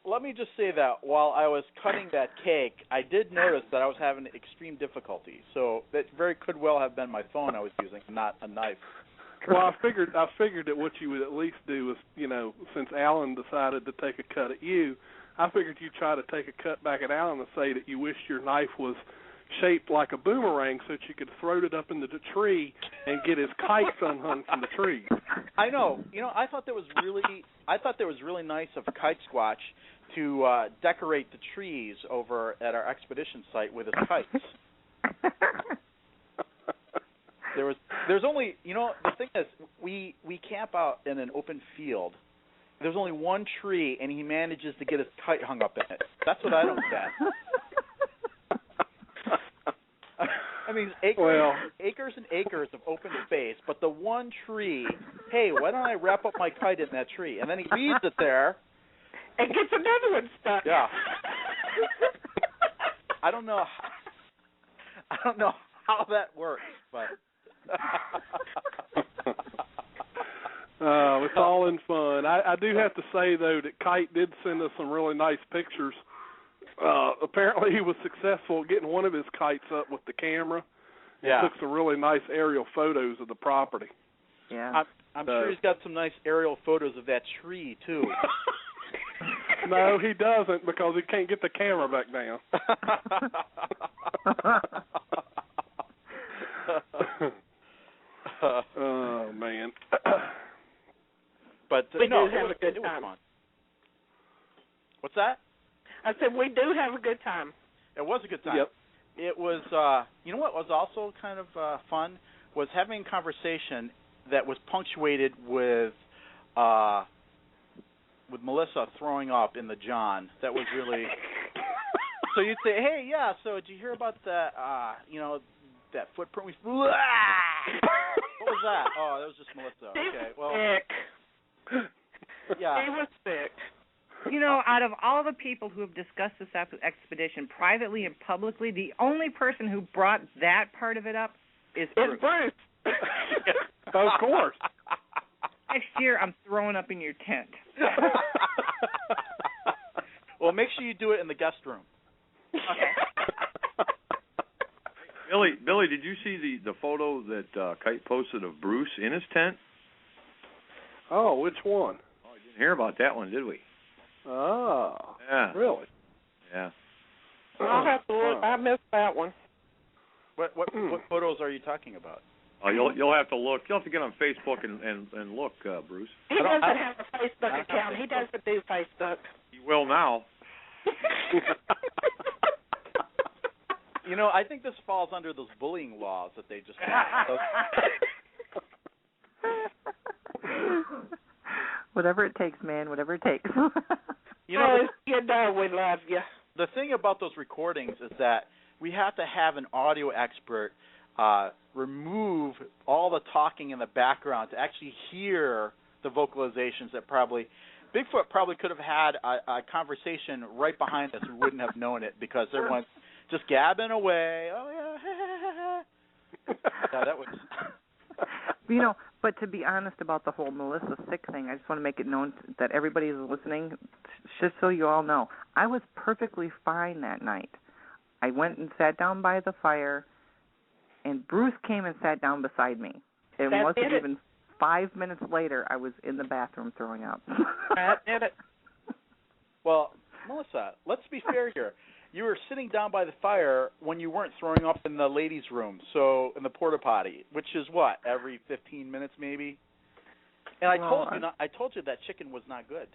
Let me just say that while I was cutting that cake, I did notice that I was having extreme difficulty. So that very could well have been my phone I was using, not a knife. Well, I figured that what you would at least do is, since Alan decided to take a cut at you, I figured you'd try to take a cut back at Alan and say that you wished your knife was shaped like a boomerang so that you could throw it up into the tree and get his kites unhung from the tree. I know. I thought that was really nice of Kite Squatch to decorate the trees over at our expedition site with his kites. There's only, the thing is, we camp out in an open field. There's only one tree, and he manages to get his kite hung up in it. That's what I don't get. I mean, acres and acres of open space, but the one tree, hey, why don't I wrap up my kite in that tree? And then he leaves it there. And gets another one stuck. Yeah. I don't know how that works, but... It's all in fun. I do have to say, though, that Kite did send us some really nice pictures. Apparently he was successful getting one of his kites up with the camera. Yeah. Took some really nice aerial photos of the property. Yeah. I'm sure he's got some nice aerial photos of that tree, too. No, he doesn't, because he can't get the camera back down. Oh, man. But we do have a good time. Fun. What's that? I said we do have a good time. It was a good time. Yep. It was, what was also kind of fun was having a conversation that was punctuated with Melissa throwing up in the John. That was really. So you'd say, hey, yeah. So did you hear about that? That footprint we. What was that? Oh, that was just Melissa. Okay. Well. Sick. Yeah. He was sick. Out of all the people who have discussed this expedition privately and publicly, the only person who brought that part of it up is Bruce. Bruce. Of course. Next year, I'm throwing up in your tent. Well, make sure you do it in the guest room. Okay. Billy, did you see the photo that Kite posted of Bruce in his tent? Oh, which one? Oh, I didn't hear about that one, did we? Oh. Yeah. Really? Yeah. I'll have to look. I missed that one. What photos are you talking about? Oh, you'll have to look. You'll have to get on Facebook and look, Bruce. He doesn't have a Facebook account. He doesn't do Facebook. He will now. I think this falls under those bullying laws that they just passed. Whatever it takes, man. Whatever it takes. We love you. The thing about those recordings is that we have to have an audio expert remove all the talking in the background to actually hear the vocalizations that Bigfoot probably could have had a conversation right behind us. We wouldn't have known it because everyone's just gabbing away. Oh yeah. Yeah, that was. You know, but to be honest about the whole Melissa sick thing, I just want to make it known that everybody is listening, just so you all know, I was perfectly fine that night. I went and sat down by the fire, and Bruce came and sat down beside me. It wasn't even 5 minutes later, I was in the bathroom throwing up. That did it. Well, Melissa, let's be fair here. You were sitting down by the fire when you weren't throwing up in the ladies' room, so in the porta potty, which is what, every 15 minutes maybe. And I told you that chicken was not good.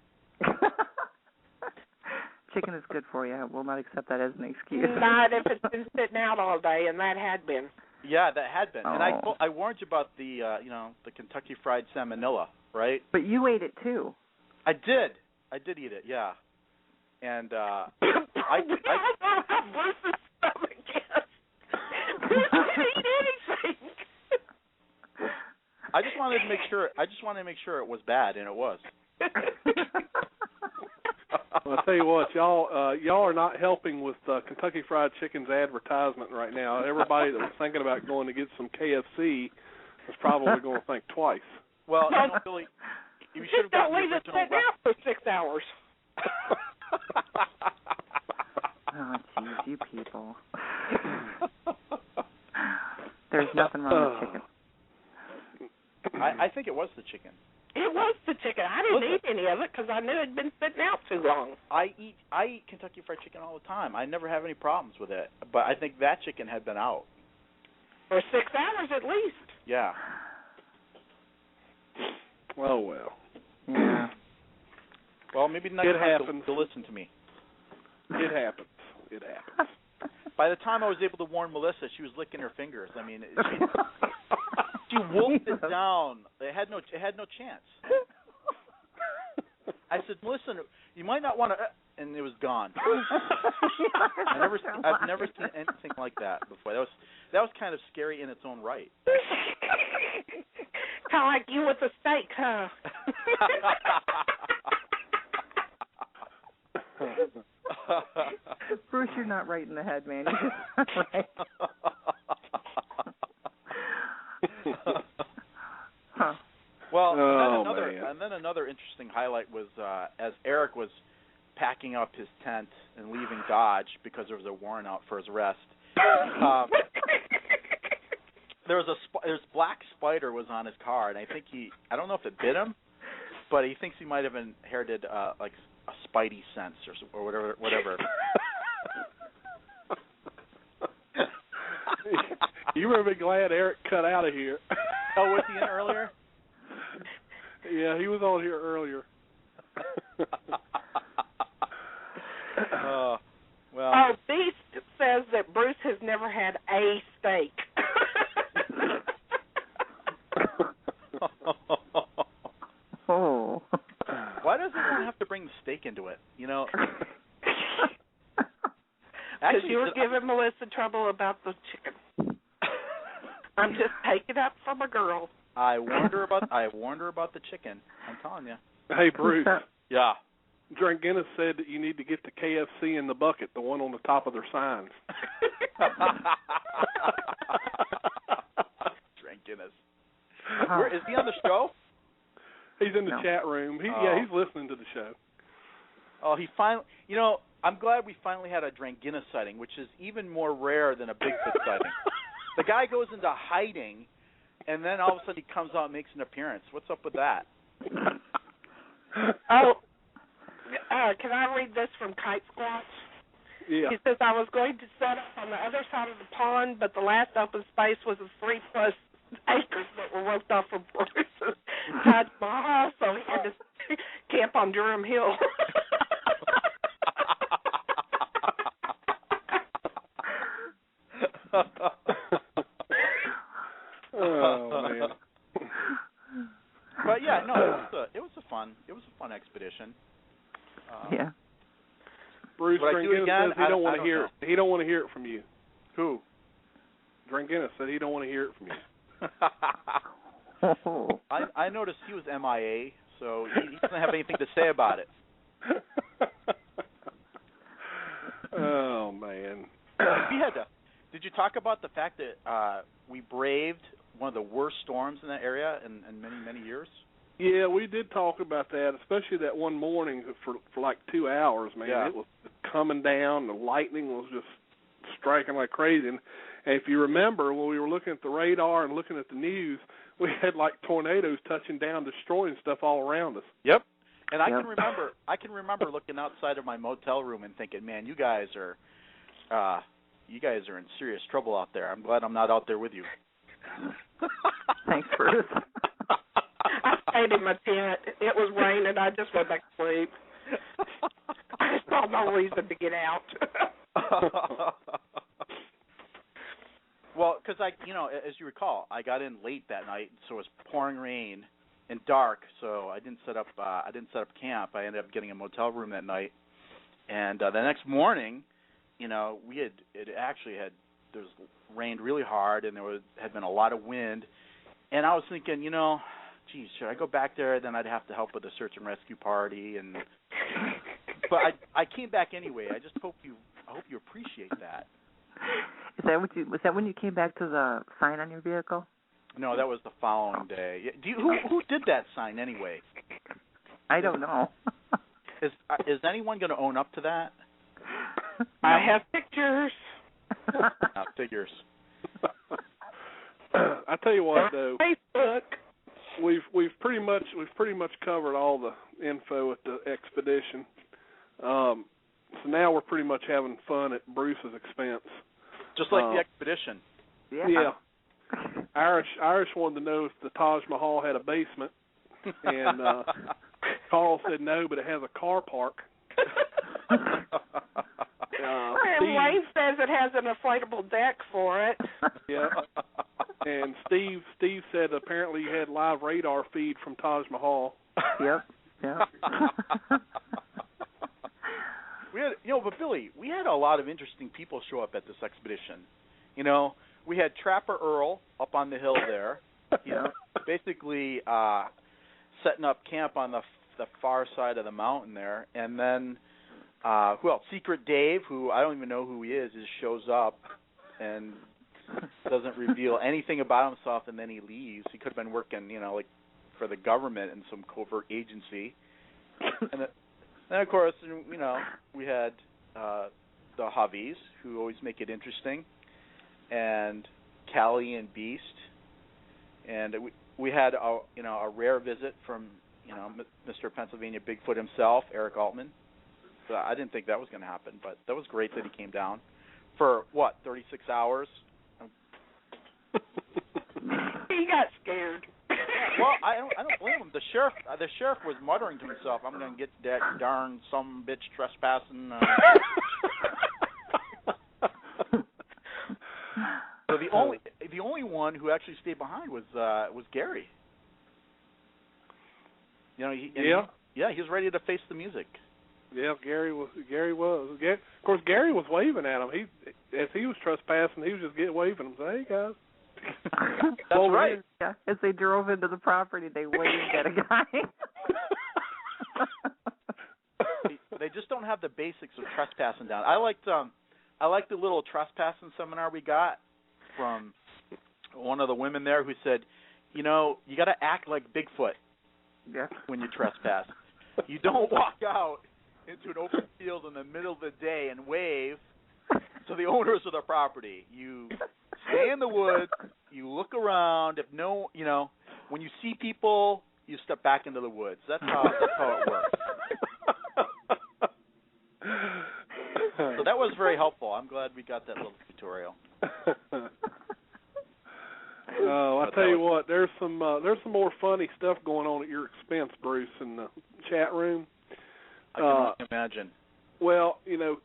Chicken is good for you. I will not accept that as an excuse. Not if it's been sitting out all day, and that had been. Yeah, that had been. Oh. And I warned you about the the Kentucky Fried Salmonella, right? But you ate it too. I did eat it, yeah. And I Bruce's stomach is. Bruce didn't eat anything. I just wanted to make sure it was bad, and it was. Well, I'll tell you what, y'all are not helping with Kentucky Fried Chicken's advertisement right now. Everybody that was thinking about going to get some KFC is probably going to think twice. Well, Billy, you should have Just don't gotten leave the it original sitting out for 6 hours. Oh, geez, you people. There's nothing wrong with chicken. I think it was the chicken. It was the chicken. I didn't eat any of it because I knew it had been sitting out too long. I eat Kentucky Fried Chicken all the time. I never have any problems with it. But I think that chicken had been out. For 6 hours at least. Yeah. Oh, well. Yeah. Well, maybe next time you'll listen to me. It happens. It happens. By the time I was able to warn Melissa, she was licking her fingers. I mean, she wolfed it down. It had no chance. I said, Melissa, you might not want to, and it was gone. I've never seen anything like that before. That was kind of scary in its own right. Kind of like you with the steak, huh? Bruce, you're not right in the head, man. You're just not right. Huh. Well, and then another interesting highlight was as Eric was packing up his tent and leaving Dodge because there was a warrant out for his arrest. There's black spider was on his car, and I don't know if it bit him, but he thinks he might have inherited like a spidey sense or whatever. You better be glad Eric cut out of here. Oh, was he in earlier? Yeah, he was on here earlier. Well. Oh, Beast says that Bruce has never had a steak. Oh. Why does everyone have to bring the steak into it? You know. Because you were giving Melissa trouble about the chicken. I'm just taking up for my girl. I warned her about the chicken. I'm telling you. Hey, Bruce. Yeah. Drink Guinness said that you need to get the KFC in the bucket, the one on the top of their signs. Drink Guinness. Where is he on the show? He's in the chat room. Yeah, he's listening to the show. Oh, he finally. You know, I'm glad we finally had a Drink Guinness sighting, which is even more rare than a Bigfoot sighting. The guy goes into hiding, and then all of a sudden he comes out and makes an appearance. What's up with that? Oh, can I read this from Kite Squatch? Yeah. He says, I was going to set up on the other side of the pond, but the last open space was a 3+ acres that were roped off from Bruce's Taj Mahal, so he had to camp on Durham Hill. Oh, man. But yeah, no, it was a fun expedition. Yeah. Bruce Drink Guinness says he don't want to hear. Know. He don't want to hear it from you. Who? Drink Guinness said he don't want to hear it from you. I noticed he was MIA, so he doesn't have anything to say about it. Oh man. Did you talk about the fact that we braved one of the worst storms in that area in many, many years? Yeah, we did talk about that, especially that one morning for like 2 hours, man. Yeah. It was coming down. The lightning was just striking like crazy. And if you remember, when we were looking at the radar and looking at the news, we had like tornadoes touching down, destroying stuff all around us. Yep. And I can remember looking outside of my motel room and thinking, man, you guys are in serious trouble out there. I'm glad I'm not out there with you. Thanks, Bruce. I stayed in my tent. It was raining. I just went back to sleep. I just saw no reason to get out. Well, because as you recall, I got in late that night, so it was pouring rain and dark. So I didn't set up camp. I ended up getting a motel room that night, and the next morning, it rained really hard, and there had been a lot of wind, and I was thinking, geez, should I go back there? Then I'd have to help with the search and rescue party, but I came back anyway. I hope you appreciate that. Was that when you came back to the sign on your vehicle? No, that was the following day. Who did that sign anyway? I don't know. Is anyone going to own up to that? I have pictures. Figures. I tell you what, though, Facebook. we've pretty much covered all the info at the expedition. So now we're pretty much having fun at Bruce's expense. Just like the expedition. Yeah. Irish wanted to know if the Taj Mahal had a basement, and Carl said no, but it has a car park. And Wayne says it has an inflatable deck for it. Yeah. And Steve said apparently you had live radar feed from Taj Mahal. Yep. We had, but Billy, we had a lot of interesting people show up at this expedition. We had Trapper Earl up on the hill there, basically setting up camp on the far side of the mountain there, and then who else? Secret Dave, who I don't even know who he is, just shows up and doesn't reveal anything about himself, and then he leaves. He could have been working, like for the government in some covert agency. And then, of course, we had the Hubbies, who always make it interesting, and Callie and Beast, and we had a rare visit from Mr. Pennsylvania Bigfoot himself, Eric Altman. So I didn't think that was going to happen, but that was great that he came down for 36 hours. He got scared. Well, I don't blame him. The sheriff was muttering to himself, "I'm going to get that darn some bitch trespassing." So the only one who actually stayed behind was Gary. He was ready to face the music. Yeah, Gary was. Of course, Gary was waving at him. As he was trespassing, he was just waving him. Say, "Hey guys." That's right. Yeah, as they drove into the property, they waved at a guy. They just don't have the basics of trespassing down. I liked the little trespassing seminar we got from one of the women there who said, you got to act like Bigfoot when you trespass. You don't walk out into an open field in the middle of the day and wave to the owners of the property. You stay in the woods, you look around. When you see people, you step back into the woods. That's how it works. So that was very helpful. I'm glad we got that little tutorial. Oh, I tell you what, there's some more funny stuff going on at your expense, Bruce, in the chat room. I can imagine. Well,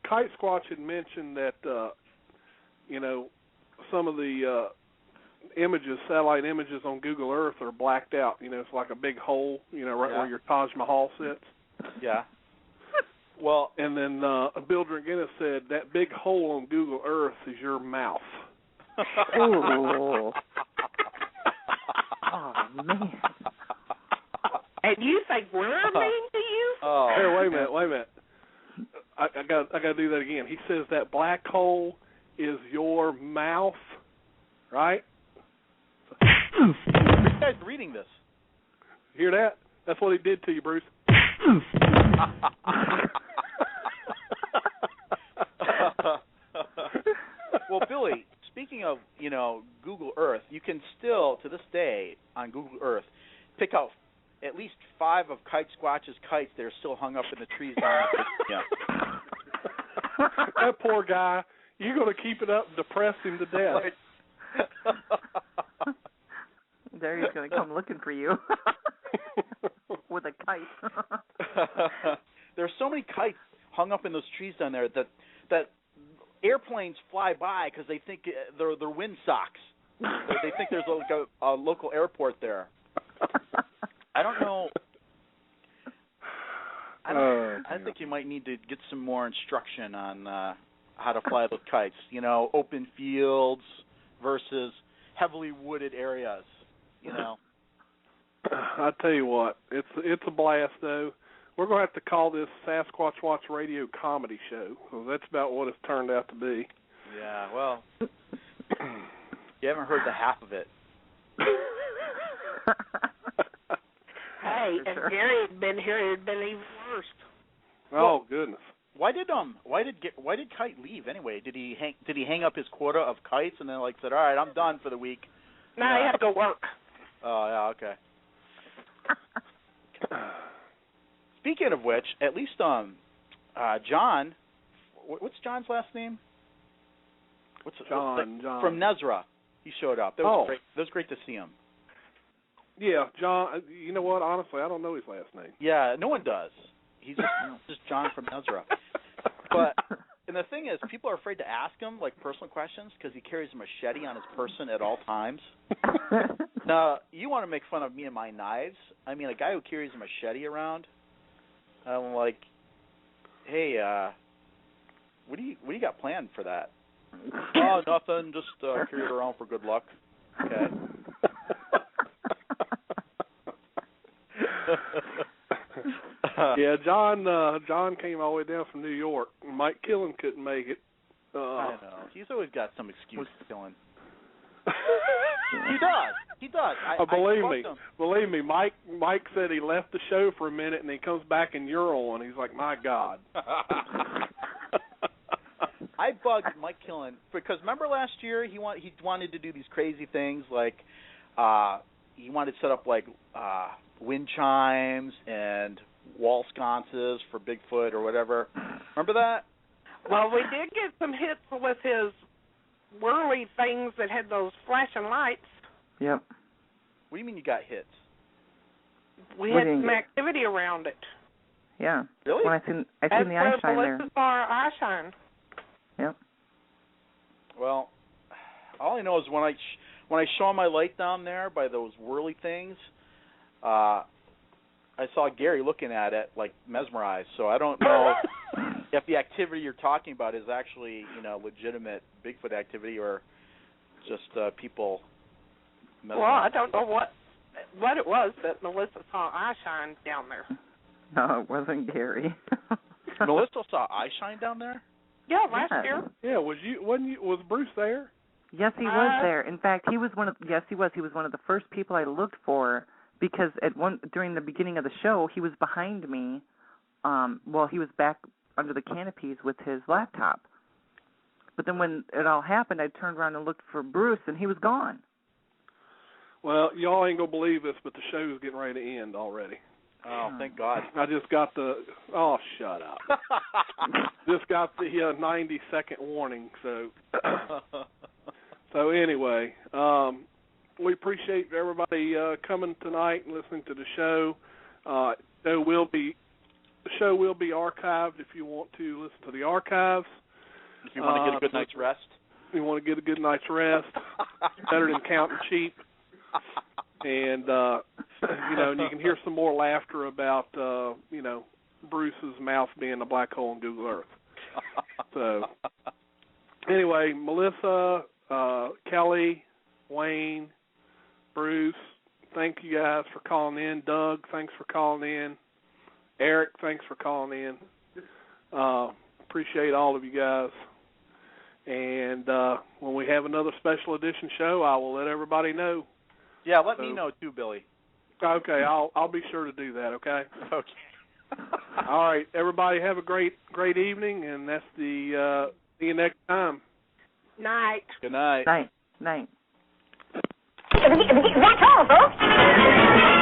Kite Squatch had mentioned that some of the satellite images on Google Earth are blacked out. It's like a big hole, where your Taj Mahal sits. Yeah. Well, and then Bill Dringennis said that big hole on Google Earth is your mouth. Ooh. Oh, man. And you think we're mean to you? Oh. Here, wait a minute. I got to do that again. He says that black hole is your mouth, right? You guys reading this? Hear that? That's what he did to you, Bruce. Well, Billy, speaking of, Google Earth, you can still, to this day, on Google Earth, pick out at least 5 of Kite Squatch's kites that are still hung up in the trees down there. That poor guy. You're going to keep it up and depress him to death. There he's going to come looking for you with a kite. There are so many kites hung up in those trees down there that airplanes fly by because they think they're wind socks. They think there's a local airport there. I don't know. I think you might need to get some more instruction on how to fly those kites. Open fields versus heavily wooded areas. I tell you what, it's a blast though. We're going to have to call this Sasquatch Watch Radio comedy show. So that's about what it's turned out to be. Yeah, well, you haven't heard the half of it. Hey, if Gary had been here, it'd been even worse. Oh goodness! Why did Kite leave anyway? Did he hang up his quota of kites and then said, all right, I'm done for the week? No, he had to go work. Oh yeah, okay. Speaking of which, at least John, what's John's last name? John from Nezra. He showed up. That was great. That was great to see him. Yeah, John. You know what? Honestly, I don't know his last name. Yeah, no one does. He's just John from Nezra. But and the thing is, people are afraid to ask him personal questions because he carries a machete on his person at all times. Now, you want to make fun of me and my knives? I mean, a guy who carries a machete around. I'm like, hey, what do you got planned for that? Oh, nothing. Just carry it around for good luck. Okay. Yeah, John came all the way down from New York. Mike Killen couldn't make it. I know. He's always got some excuse for Killen. He does. Believe me. Mike said he left the show for a minute and he comes back and you're on. He's like, my God. I bugged Mike Killen because remember last year he wanted to do these crazy things like he wanted to set up like wind chimes and wall sconces for Bigfoot or whatever. Remember that? Well, we did get some hits with his whirly things that had those flashing lights. Yep. What do you mean you got hits? We had some activity around it. Yeah. Really? When I seen the eye shine there. That's where our eye shine. Yep. Well, all I know is when I shone my light down there by those whirly things, I saw Gary looking at it like mesmerized. So I don't know if the activity you're talking about is actually, legitimate Bigfoot activity or just people mesmerized. Well, I don't know what it was that Melissa saw eye shine down there. No, it wasn't Gary. Melissa saw eye shine down there? Yeah, last year. Yeah, was Bruce there? Yes, he was there. In fact, he was one of the first people I looked for because during the beginning of the show, he was behind me. He was back under the canopies with his laptop. But then when it all happened, I turned around and looked for Bruce, and he was gone. Well, y'all ain't gonna believe this, but the show's getting ready to end already. Oh, thank God. I just got oh, shut up. Just got the 90-second warning, so. So anyway, we appreciate everybody coming tonight and listening to the show. The show will be archived if you want to listen to the archives. If you want to get a good night's rest. You want to get a good night's rest. Better than counting sheep. And, and you can hear some more laughter about, Bruce's mouth being a black hole in Google Earth. So, anyway, Melissa, Kelly, Wayne, Bruce, thank you guys for calling in. Doug, thanks for calling in. Eric, thanks for calling in. Appreciate all of you guys. And when we have another special edition show, I will let everybody know. Yeah, let me know too, Billy. Okay, I'll be sure to do that. Okay. Okay. All right, everybody have a great evening, and that's the see you next time. Night. Good night. Night. Night. That's all, folks.